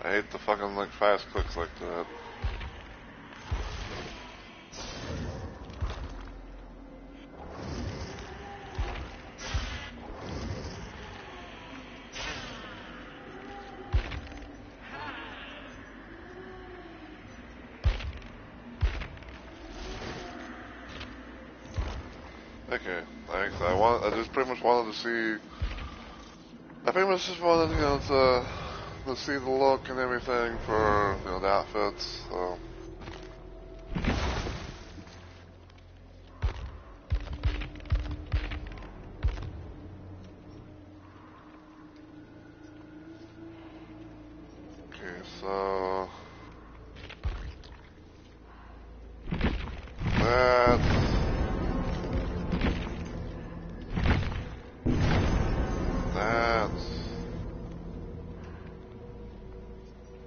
I hate the fucking like fast clicks like that. Okay, thanks. I just pretty much wanted to see. I pretty much just wanted, to see the look and everything for, the outfits. So. Okay, so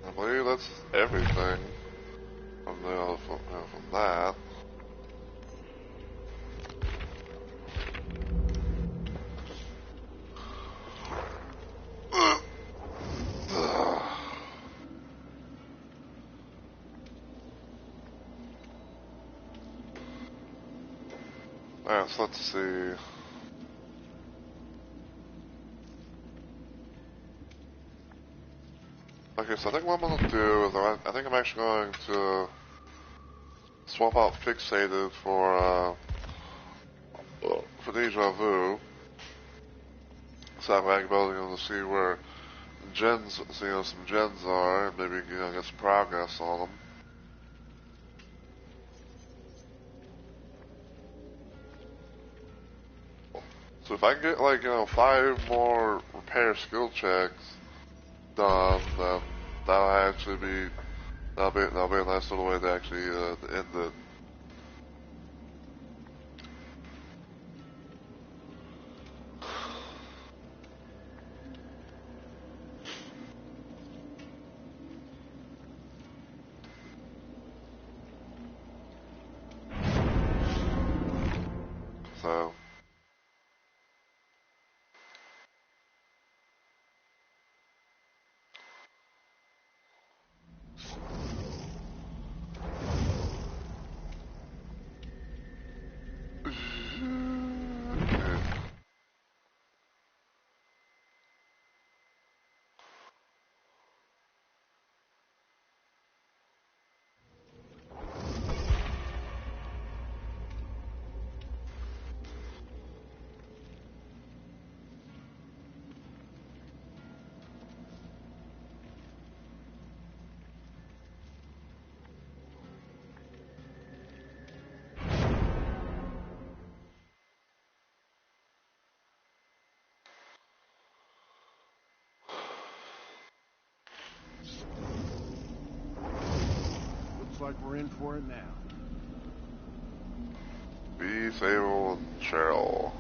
I believe that's everything from that. Alright, so let's see. Okay, so I think what I'm gonna do is I think I'm actually going to swap out Fixated for Deja Vu. So I'm actually going to see where gens, some gens are, and maybe get some progress on them. So if I can get 5 more repair skill checks done, then that'll be a nice little way to actually end it. So. Looks like we're in for it now. Be Sable and Cheryl.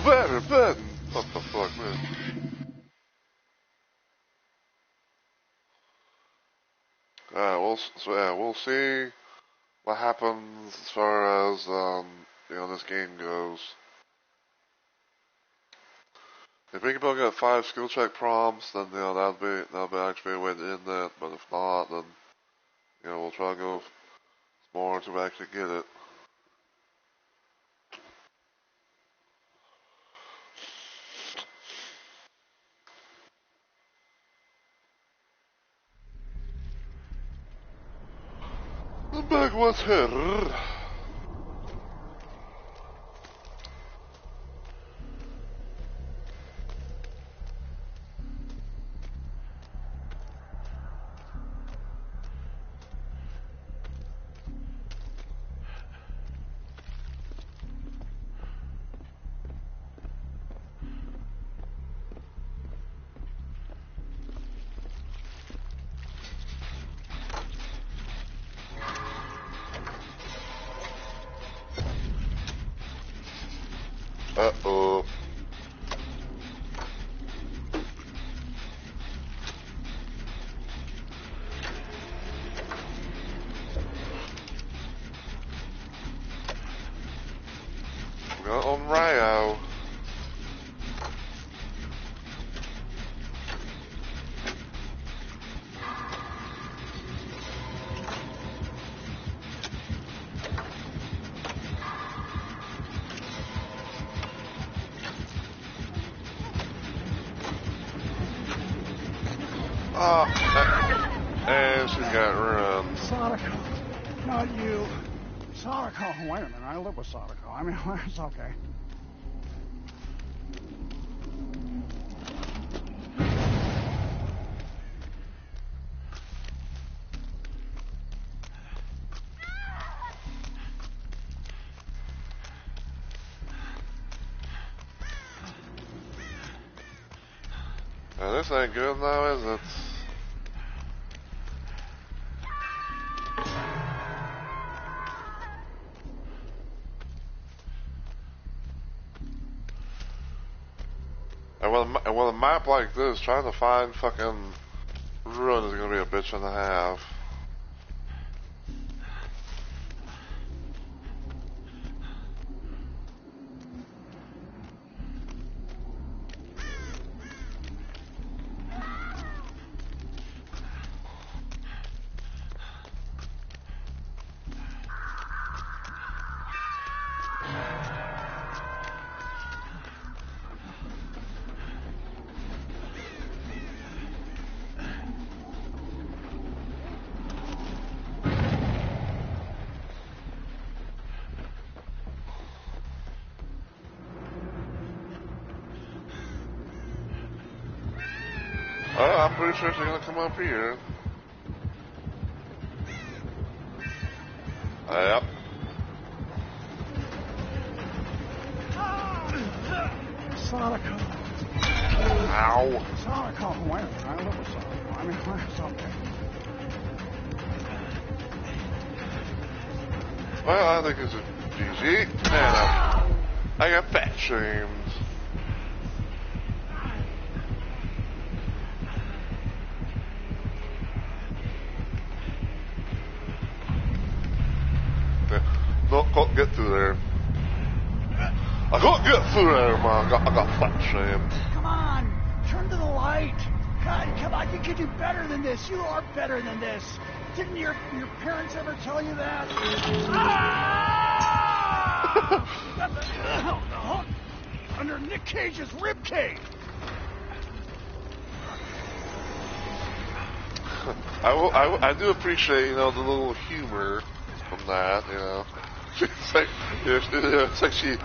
Very bad. What the fuck, man? We'll see what happens as far as this game goes. If we can both get 5 skill check prompts, then that'll be actually a way to end that. But if not, then we'll try to go more to actually get it. The bag was here. Uh-oh. We got on Ryo. And she's got ruined. Sonic, Not you. Sadako. Wait a minute, I live with Sadako. I mean, it's okay. Now, this ain't good now, is it? And with a map like this, trying to find fucking ruin is gonna be a bitch and a half. Oh, I'm pretty sure she's gonna come up here. Yep. Sadako. Ow. Sadako. Wait a minute, I live with Sadako. I mean, it's okay. Well, I think it's a GG. Man, I got fat shamed. No, can't get through there. I can't get through there, man. I got fat shamed. Come on, turn to the light. God, come on, I think you do better than this. You are better than this. Didn't your parents ever tell you that? Got the hook under Nick Cage's rib cage. I do appreciate, you know, the little humor from that, you know. It's like, it's like she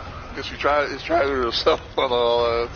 tried to herself and all that.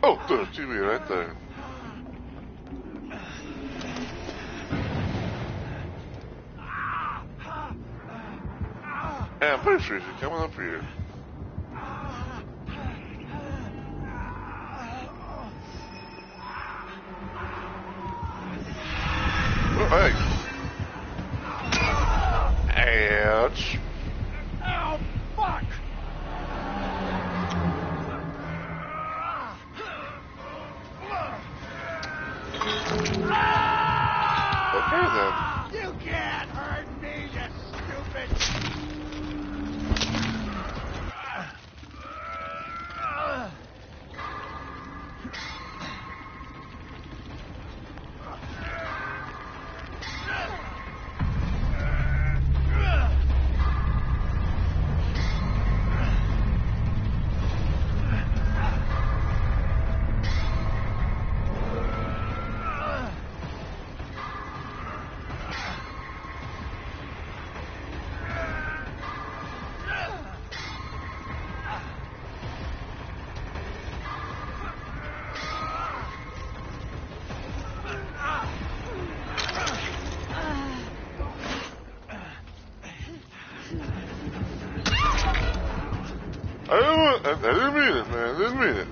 Oh, there's a TV right there. Yeah, I'm pretty sure she's coming up here. Oh, hey. Ouch. Oh, fuck! Okay then. You can't hurt me, you stupid! I didn't mean it, man. I didn't mean it.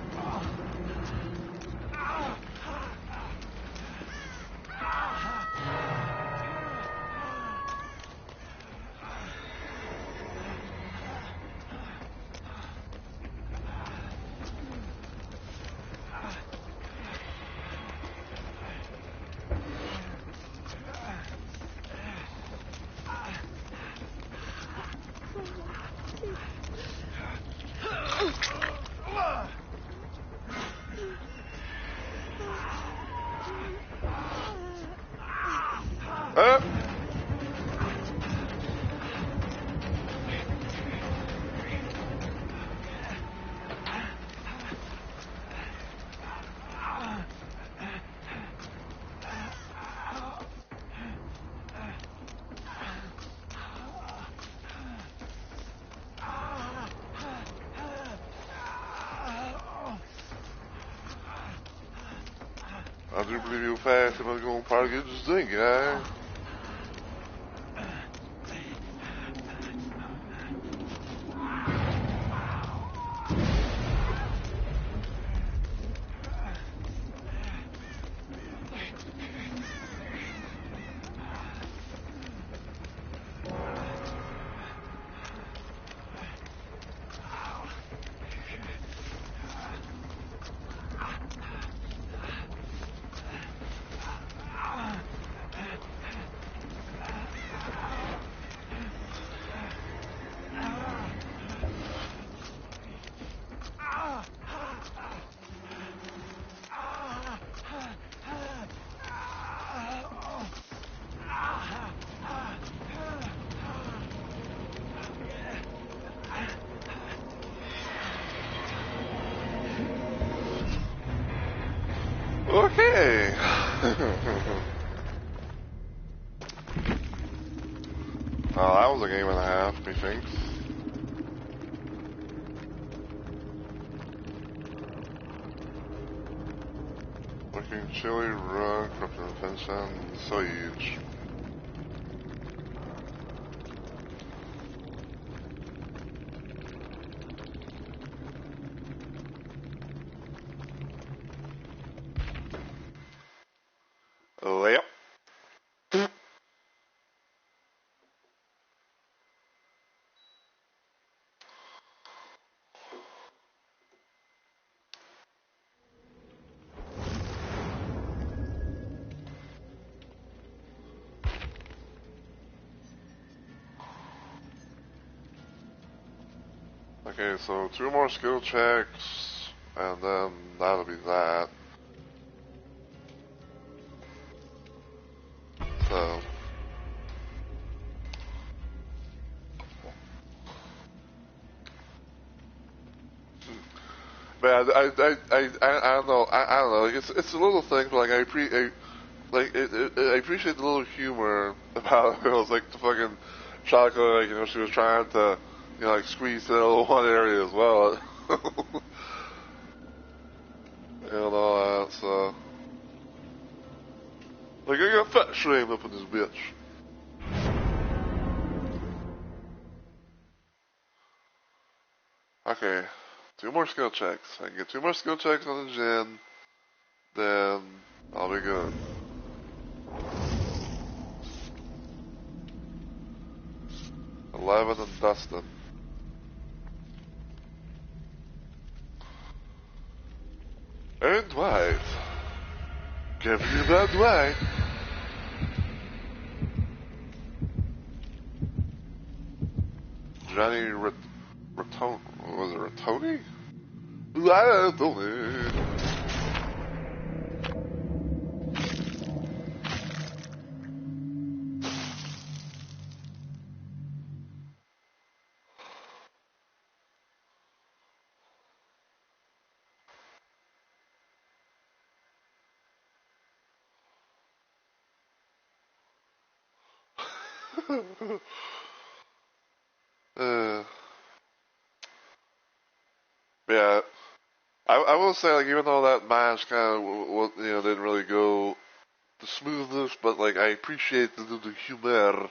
I do believe you're fast and I'm going to probably get this thing, guy. Okay. That was a game and a half, methinks. Looking chilly, rug, corrupted attention, siege. Yep. Okay, so 2 more skill checks, and then that'll be that. So. Man, I don't know. I don't know. It's a little thing, but like I appreciate the little humor about it. It was like the fucking Choco, like, you know, she was trying to, you know, like squeeze to that little one area as well. And all that, so. Like, I got fat shamed up in this bitch. Okay, 2 more skill checks. I can get 2 more skill checks on the Jinn, then I'll be good. Eleven and Dustin. And Dwight. Give you that Dwight. Johnny Rattoni? Was it Rattoni? Rattoni. Yeah, I will say, like, even though that match kind of, you know, didn't really go the smoothest, but like I appreciate the humor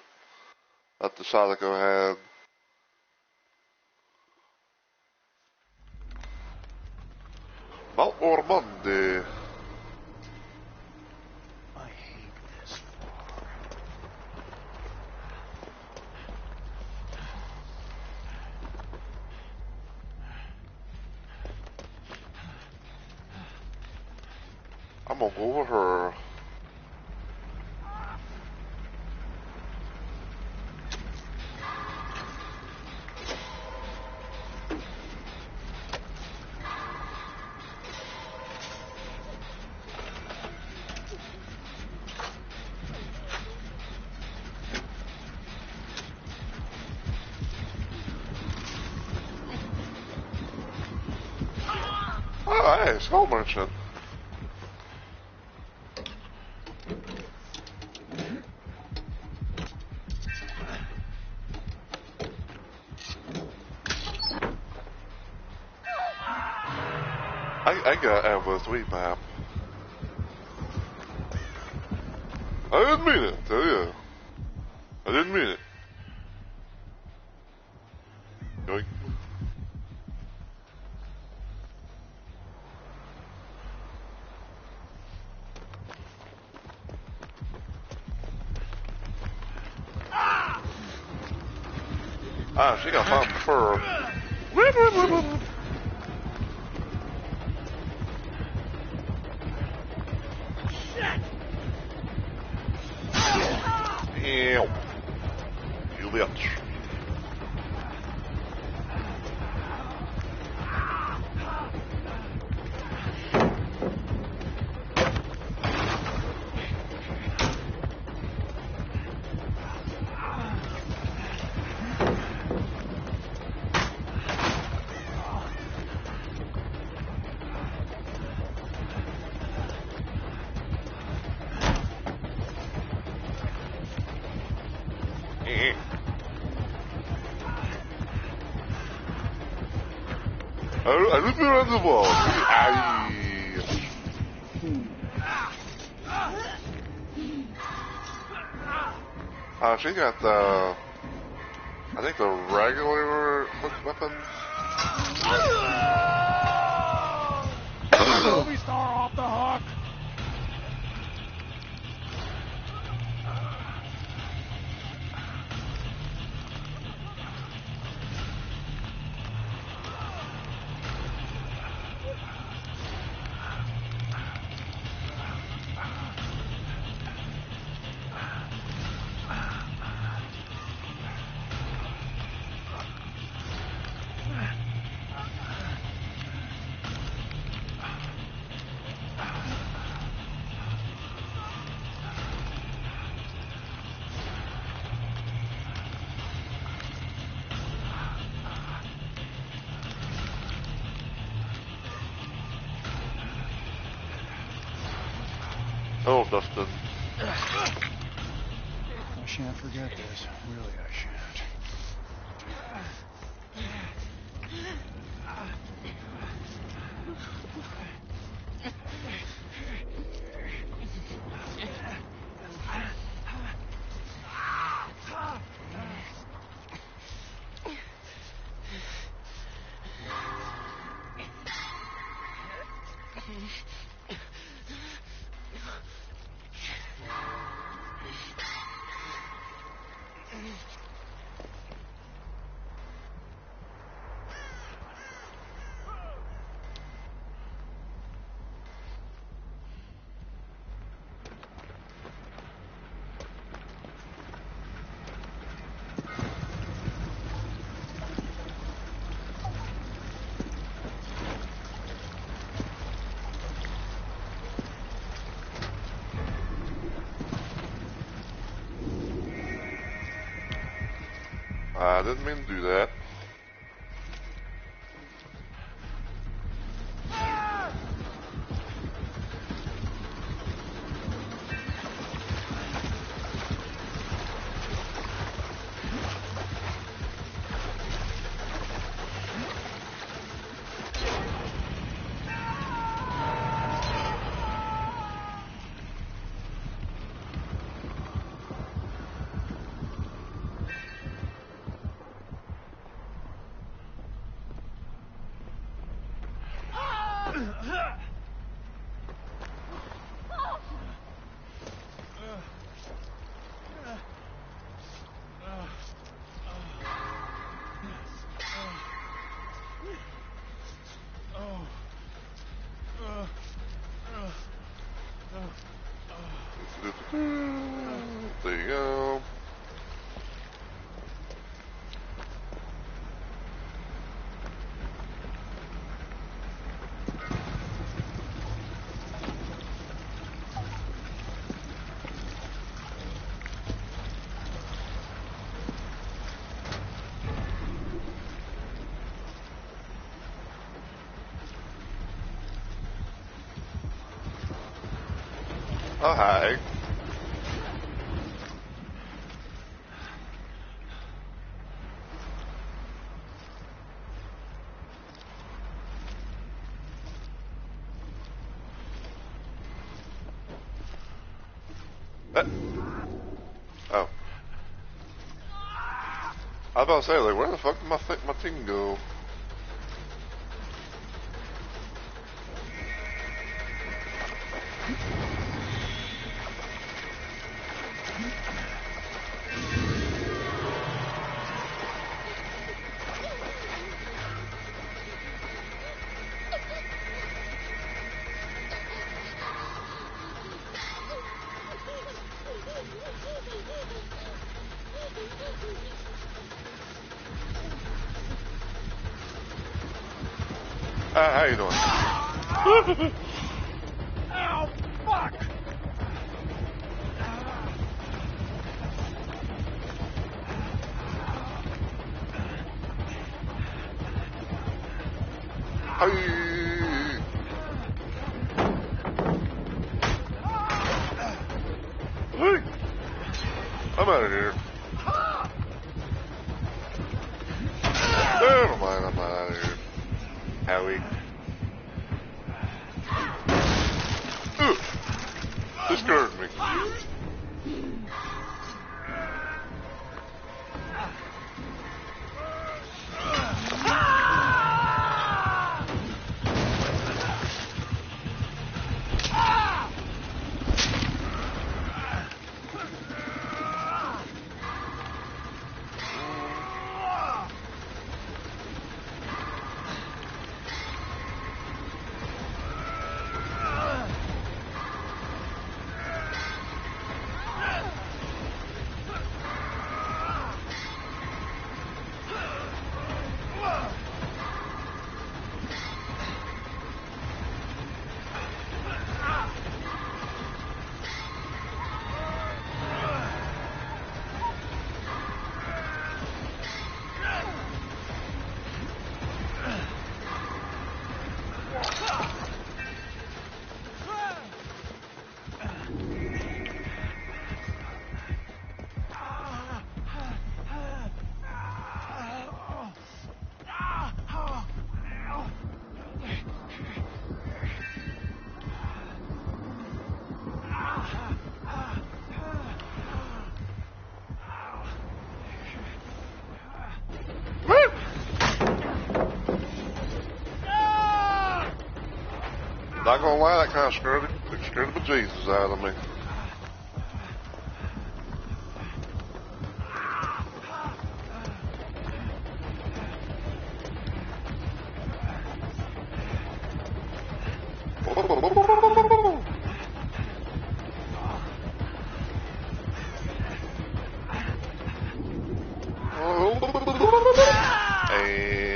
that the Sadako had. Mount Ormonde. I hate this floor. I'm gonna go over her. Oh, hey, Skull Merchant. I got Ava's sweet map. I didn't mean it, tell ya. I didn't mean it. Yoink. Ah, she got my fur. Whip, whip, whip, whip. Ew. You bitch. I look around the wall. She got the, I think the regular hooked weapon. Movie star off the hook. Oh, Dustin. I shan't forget this. Really, I shan't. I didn't mean to do that. There you go. Oh, hi. Oh. I was about to say, like, where the fuck did my thing go? How you doing? Ow, fuck! Hey. Hey. I'm out of here. Never mind, I'm not out of here. Howie. Ugh. This scared me. Not gonna lie, that kind of scared the bejesus out of me.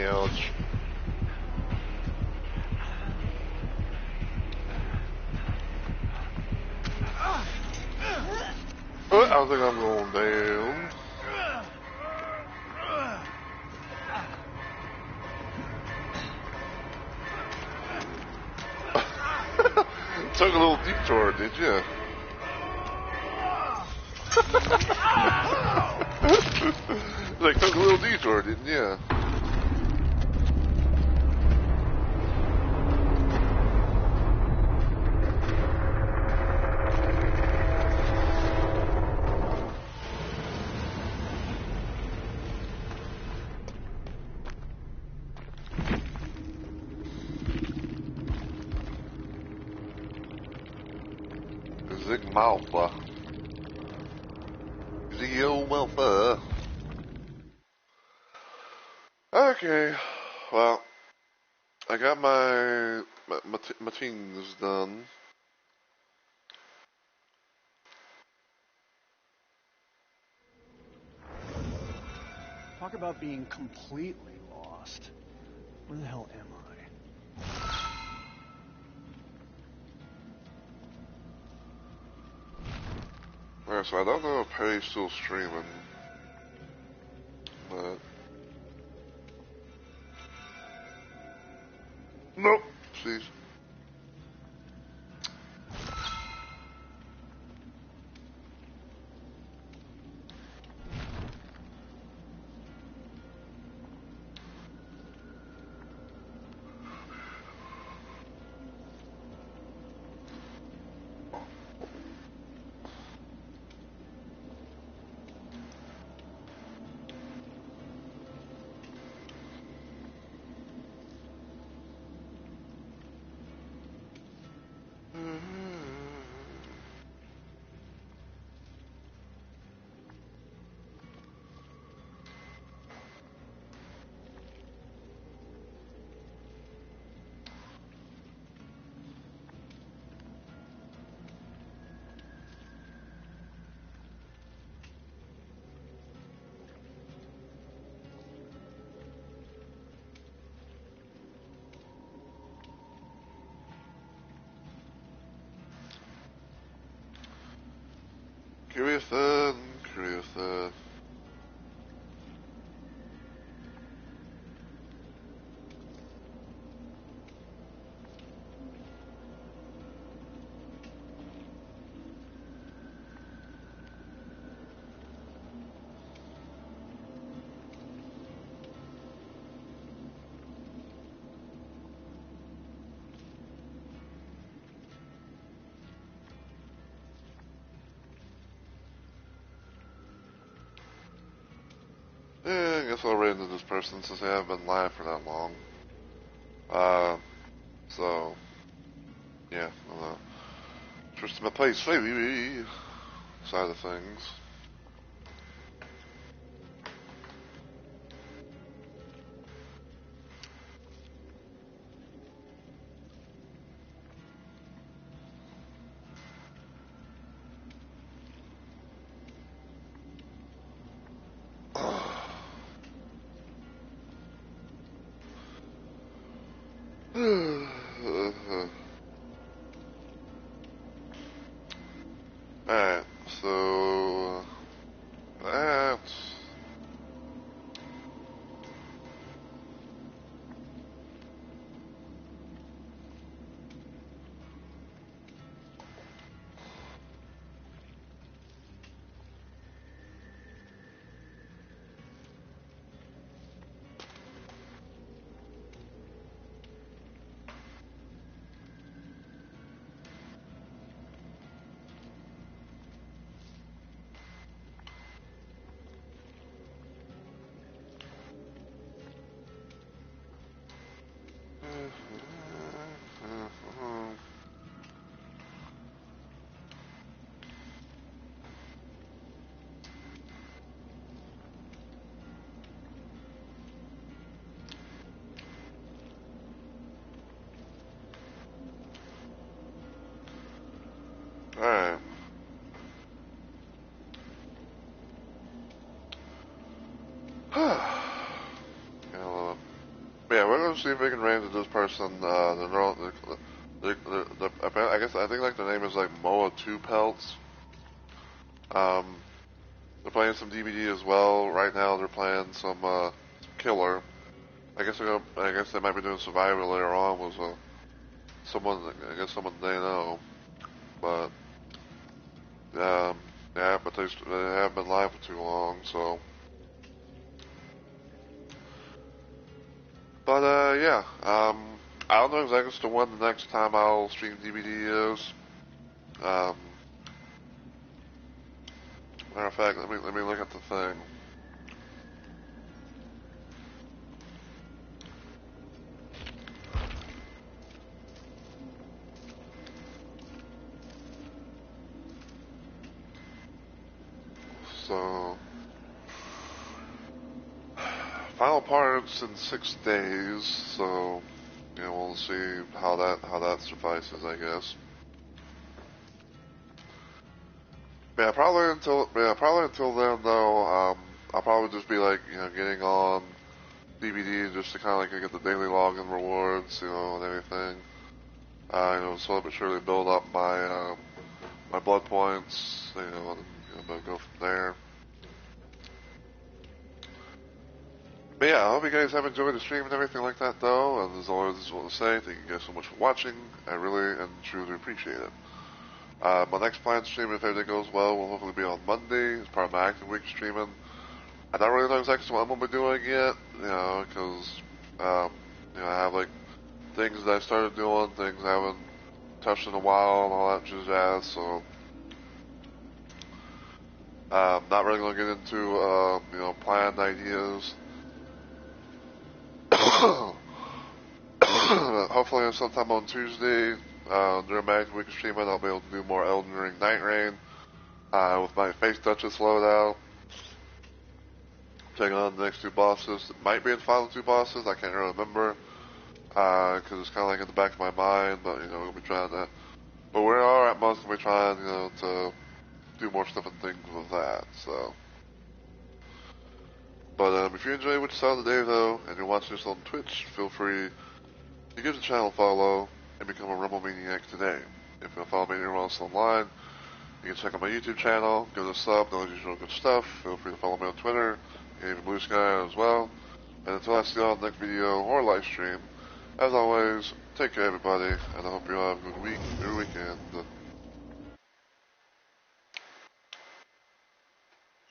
Ouch. I think I'm going down. Took a little detour, did you? Like, took a little detour, didn't you? Zigmalfa. Zigmalfa. Okay, well, I got my things done. Talk about being completely lost. Where the hell am I? Alright, so I don't know if Perry's still streaming, but... Nope, jeez. Curious then, curious then. Yeah, I guess I'll run into this person since they haven't been live for that long. So, yeah, trust my place, baby, side of things. Alright, so that's alright. Yeah, we're gonna see if we can range this person. I guess I think like the name is like Moa Two Pelts. They're playing some DBD as well. Right now, they're playing some Killer. I guess they might be doing Survivor later on. Was someone they know, but yeah, but they haven't been live for too long, so. But yeah, I don't know exactly as to when the next time I'll stream DVD is. Matter of fact, let me look at the thing. So, final parts in 6 days. So, we'll see how that suffices, I guess. Yeah, probably until then though. I'll probably just be like getting on DVD just to kind of like get the daily login rewards, and everything. Slowly but surely build up my my blood points, and go from there. But yeah, I hope you guys have enjoyed the stream and everything like that, though. And as always, I just want to say thank you guys so much for watching. I really and truly appreciate it. My next planned stream, if everything goes well, will hopefully be on Monday as part of my active week streaming. I don't really know exactly what I'm going to be doing yet, because, I have, like, things that I started doing, things I haven't touched in a while, and all that jazz, so not really going to get into, planned ideas. Hopefully sometime on Tuesday, during my active week streaming, I'll be able to do more Elden Ring Night Rain, with my Face Duchess loadout. Taking on the next 2 bosses. It might be the final 2 bosses, I can't really remember, because it's kind of like in the back of my mind, but, we'll be trying that. But we are at most going to be trying, to do more stuff and things with that, so. But, if you enjoy what you saw today, though, and you're watching this on Twitch, feel free to give the channel a follow and become a Rumble Maniac today. If you follow me anywhere else online, You can check out my YouTube channel, give it a sub, know usual good stuff. Feel free to follow me on Twitter, and even Blue Sky as well. And until I see you all in the next video or live stream, as always, take care everybody, and I hope you all have a good week or weekend.